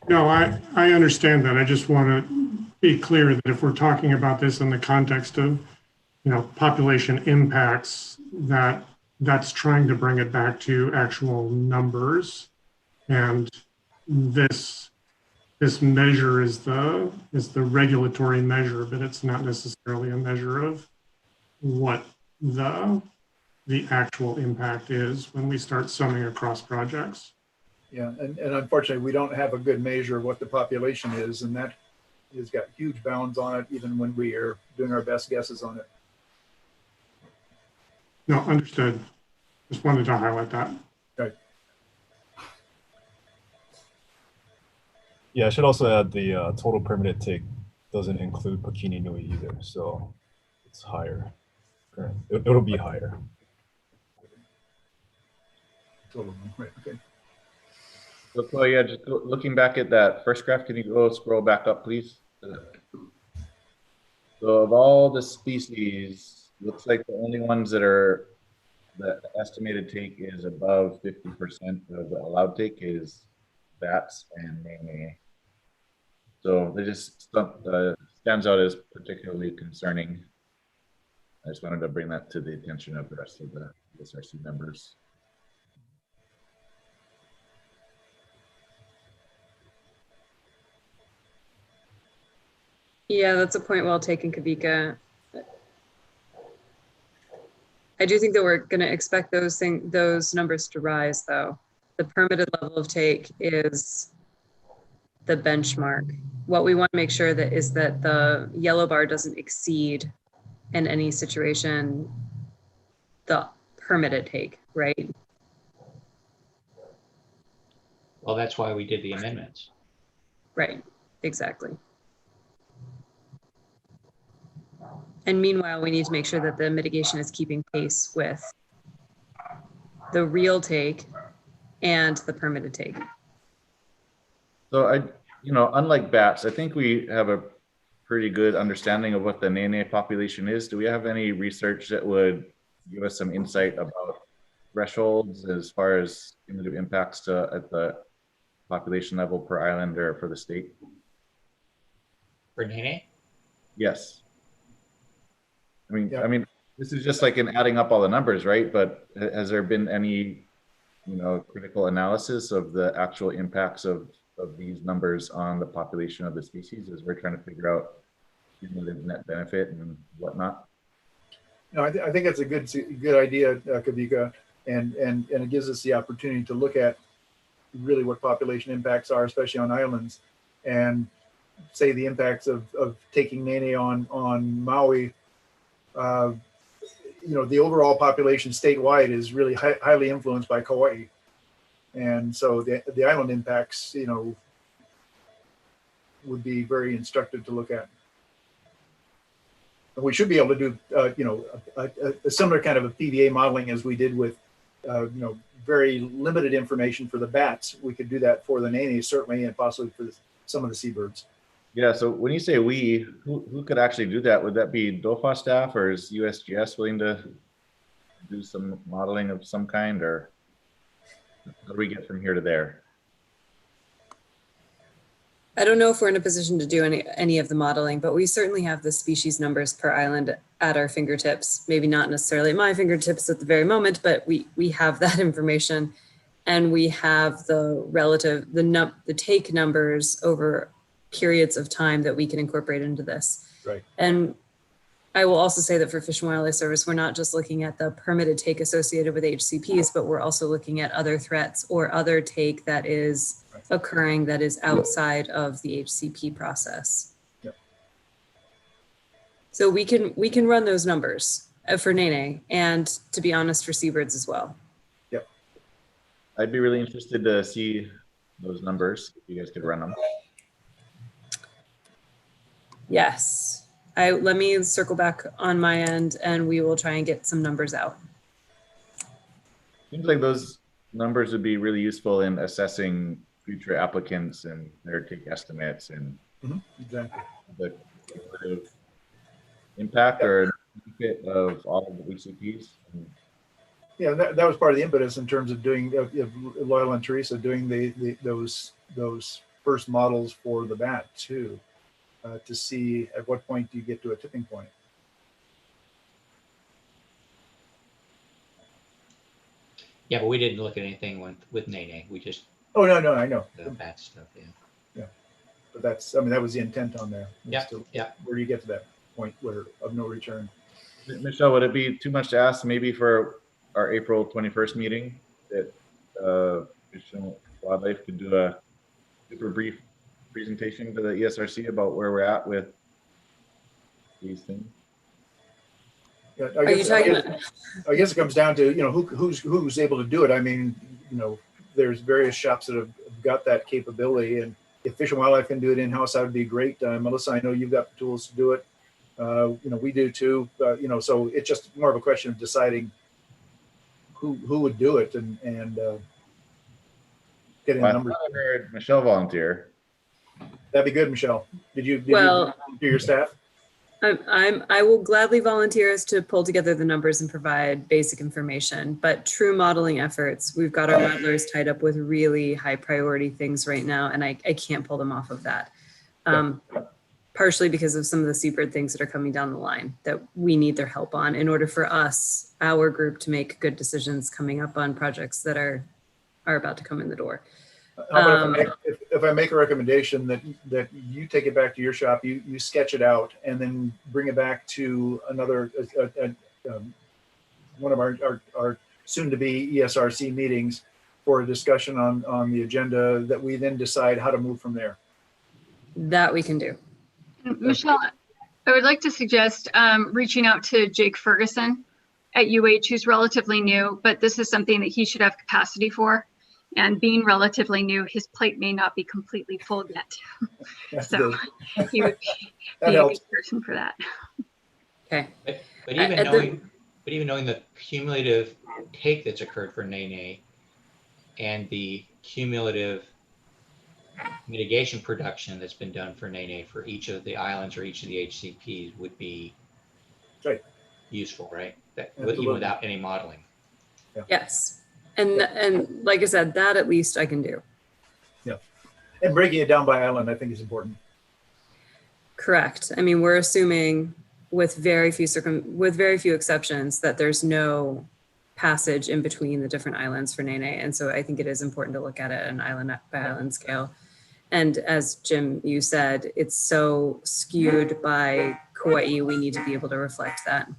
No, I understand that. I just want to be clear that if we're talking about this in the context of, population impacts, that's trying to bring it back to actual numbers. And this measure is the regulatory measure, but it's not necessarily a measure of what the actual impact is when we start summing across projects. Yeah, and unfortunately, we don't have a good measure of what the population is, and that has got huge bounds on it, even when we are doing our best guesses on it. No, understood. Just wanted to highlight that. Right. yeah. I should also add the total permitted take doesn't include Pekini Nui either, so it's higher. It'll be higher. Total, right, okay. So Chloe, yeah, just looking back at that first graph, can you go scroll back up, please? So of all the species, looks like the only ones that are the estimated take is above 50% of the allowed take is bats and nene. So they just stands out as particularly concerning. I just wanted to bring that to the attention of the rest of the SRC members. Yeah, that's a point well taken, Kavika. I do think that we're going to expect those numbers to rise, though. The permitted level of take is the benchmark. What we want to make sure that is that the yellow bar doesn't exceed in any situation the permitted take, right? Well, that's why we did the amendments. Right, exactly. And meanwhile, we need to make sure that the mitigation is keeping pace with the real take and the permitted take. So unlike bats, I think we have a pretty good understanding of what the nene population is. Do we have any research that would give us some insight about thresholds as far as cumulative impacts at the population level per island or for the state? For nene? Yes. I mean, this is just like in adding up all the numbers, right? But has there been any, critical analysis of the actual impacts of these numbers on the population of the species as we're trying to figure out cumulative net benefit and whatnot? No, I think that's a good idea, Kavika, and it gives us the opportunity to look at really what population impacts are, especially on islands, and say the impacts of taking nene on Maui. The overall population statewide is really highly influenced by Kauai, and so the island impacts, would be very instructive to look at. And we should be able to do, a similar kind of a PVA modeling as we did with, very limited information for the bats. We could do that for the nene certainly, and possibly for some of the seabirds. Yeah, so when you say we, who could actually do that? Would that be DOFA staff, or is USGS willing to do some modeling of some kind, or how do we get from here to there? I don't know if we're in a position to do any of the modeling, but we certainly have the species numbers per island at our fingertips. Maybe not necessarily at my fingertips at the very moment, but we have that information, and we have the relative, the take numbers over periods of time that we can incorporate into this. Right. And I will also say that for Fish and Wildlife Service, we're not just looking at the permitted take associated with HCPs, but we're also looking at other threats or other take that is occurring that is outside of the HCP process. Yep. So we can run those numbers for nene, and to be honest, for seabirds as well. Yep. I'd be really interested to see those numbers if you guys could run them. Yes. Let me circle back on my end and we will try and get some numbers out. Seems like those numbers would be really useful in assessing future applicants and their take estimates and Exactly. the cumulative impact or benefit of all of the HCPs. Yeah, that was part of the impetus in terms of doing Loyal and Teresa doing those first models for the bat too, to see at what point do you get to a tipping point. Yeah, but we didn't look at anything with Nene. We just Oh no, I know. the bat stuff. Yeah. But that's, I mean, that was the intent on there. Yeah. Yeah. Where do you get to that point where of no return? Michelle, would it be too much to ask maybe for our April 21st meeting that Fish and Wildlife could do a super brief presentation to the ESRC about where we're at with these things? Yeah, Are you talking about? I guess it comes down to, you know, who's able to do it. I mean, you know, there's various shops that have got that capability, and if Fish and Wildlife can do it in-house, that would be great. Melissa, I know you've got the tools to do it. You know, we do too. You know, so it's just more of a question of deciding who would do it and getting the numbers. I heard Michelle volunteer. That'd be good, Michelle. Did you Well, do your staff? I will gladly volunteer us to pull together the numbers and provide basic information, but true modeling efforts, we've got our modelers tied up with really high priority things right now, and I can't pull them off of that. Partially because of some of the seabird things that are coming down the line that we need their help on in order for us, our group, to make good decisions coming up on projects that are about to come in the door. How about if I make a recommendation that you take it back to your shop, you sketch it out and then bring it back to another one of our soon-to-be ESRC meetings for a discussion on the agenda that we then decide how to move from there. That we can do. Michelle, I would like to suggest reaching out to Jake Ferguson at UH, who's relatively new, but this is something that he should have capacity for. And being relatively new, his plate may not be completely full yet. That's so good. he would be a good person for that. Okay. But even knowing the cumulative take that's occurred for Nene and the cumulative mitigation production that's been done for Nene for each of the islands or each of the HCPs would be useful, right? That even without any modeling. Yeah. Yes. And like I said, that at least I can do. Yeah. And breaking it down by island, I think, is important. Correct. I mean, we're assuming with very few exceptions that there's no passage in between the different islands for Nene. And so I think it is important to look at it at an island by island scale. And as Jim, you said, it's so skewed by Kauai, we need to be able to reflect that.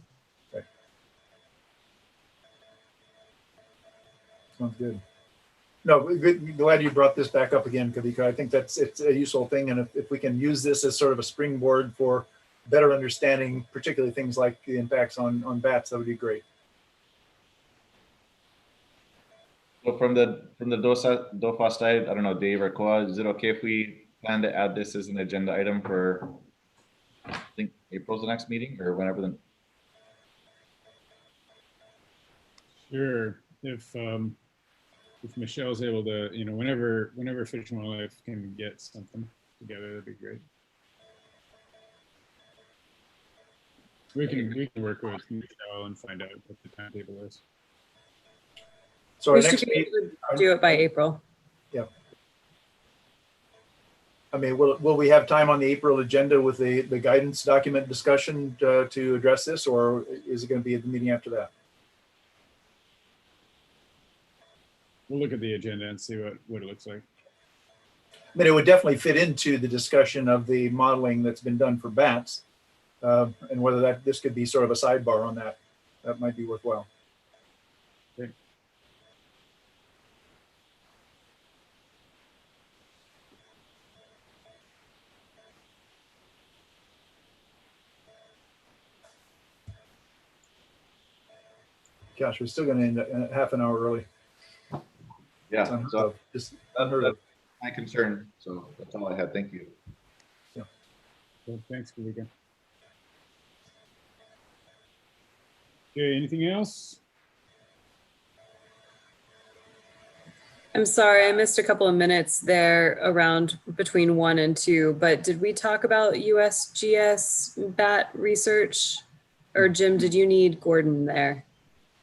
Right. Sounds good. No, glad you brought this back up again, Kavika. I think it's a useful thing. And if we can use this as sort of a springboard for better understanding, particularly things like the impacts on bats, that would be great. So from the DOFA side, I don't know, Dave or Koa, is it okay if we plan to add this as an agenda item for, I think April's the next meeting or whenever the. Sure. If Michelle's able to, you know, whenever Fish and Wildlife can get something together, that'd be great. We can work with Michelle and find out what the timetable is. So we should be able to do it by April. Yeah. I mean, will we have time on the April agenda with the guidance document discussion to address this, or is it going to be at the meeting after that? We'll look at the agenda and see what it looks like. I mean, it would definitely fit into the discussion of the modeling that's been done for bats, and whether this could be sort of a sidebar on that. That might be worthwhile. Okay. Gosh, we're still going to end up half an hour early. Yeah, so just unheard of. my concern. So that's all I had. Thank you. Yeah. So thanks, Kalika. Okay, anything else? I'm sorry, I missed a couple of minutes there around between 1 and 2, but did we talk about USGS BAT research? Or Jim, did you need Gordon there?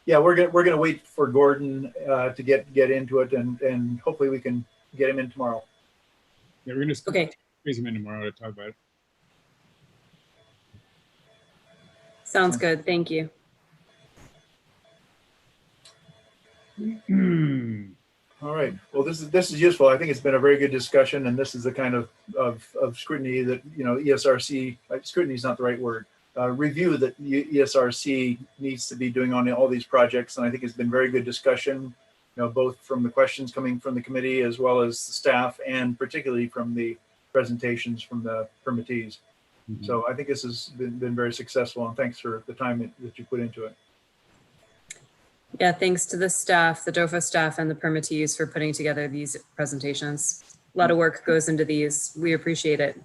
Yeah, we're gonna wait for Gordon to get into it, and hopefully we can get him in tomorrow. Yeah, we're gonna Okay, squeeze him in tomorrow to talk about sounds good. Thank you. it. All right. Well, this is useful. I think it's been a very good discussion, and this is the kind of scrutiny that, you know, ESRC, scrutiny is not the right word, review that ESRC needs to be doing on all these projects. And I think it's been very good discussion, you know, both from the questions coming from the committee as well as the staff, and particularly from the presentations from the permittees. So I think this has been very successful, and thanks for the time that you put into it. Yeah, thanks to the staff, the DOFA staff and the permittees for putting together these presentations. A lot of work goes into these. We appreciate it.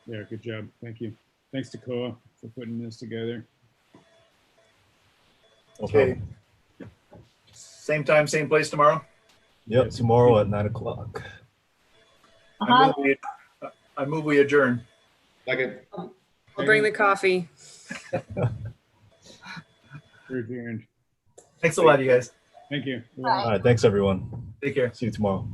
Yeah, good job. Thank you. Thanks to Koa for putting this together. Okay. Same time, same place tomorrow? Yep, tomorrow at 9 o'clock. I move we adjourn. Second. I'll bring the coffee. We're adjourned. Thanks a lot, you guys. Thank you. All right, thanks everyone. Take care. See you tomorrow.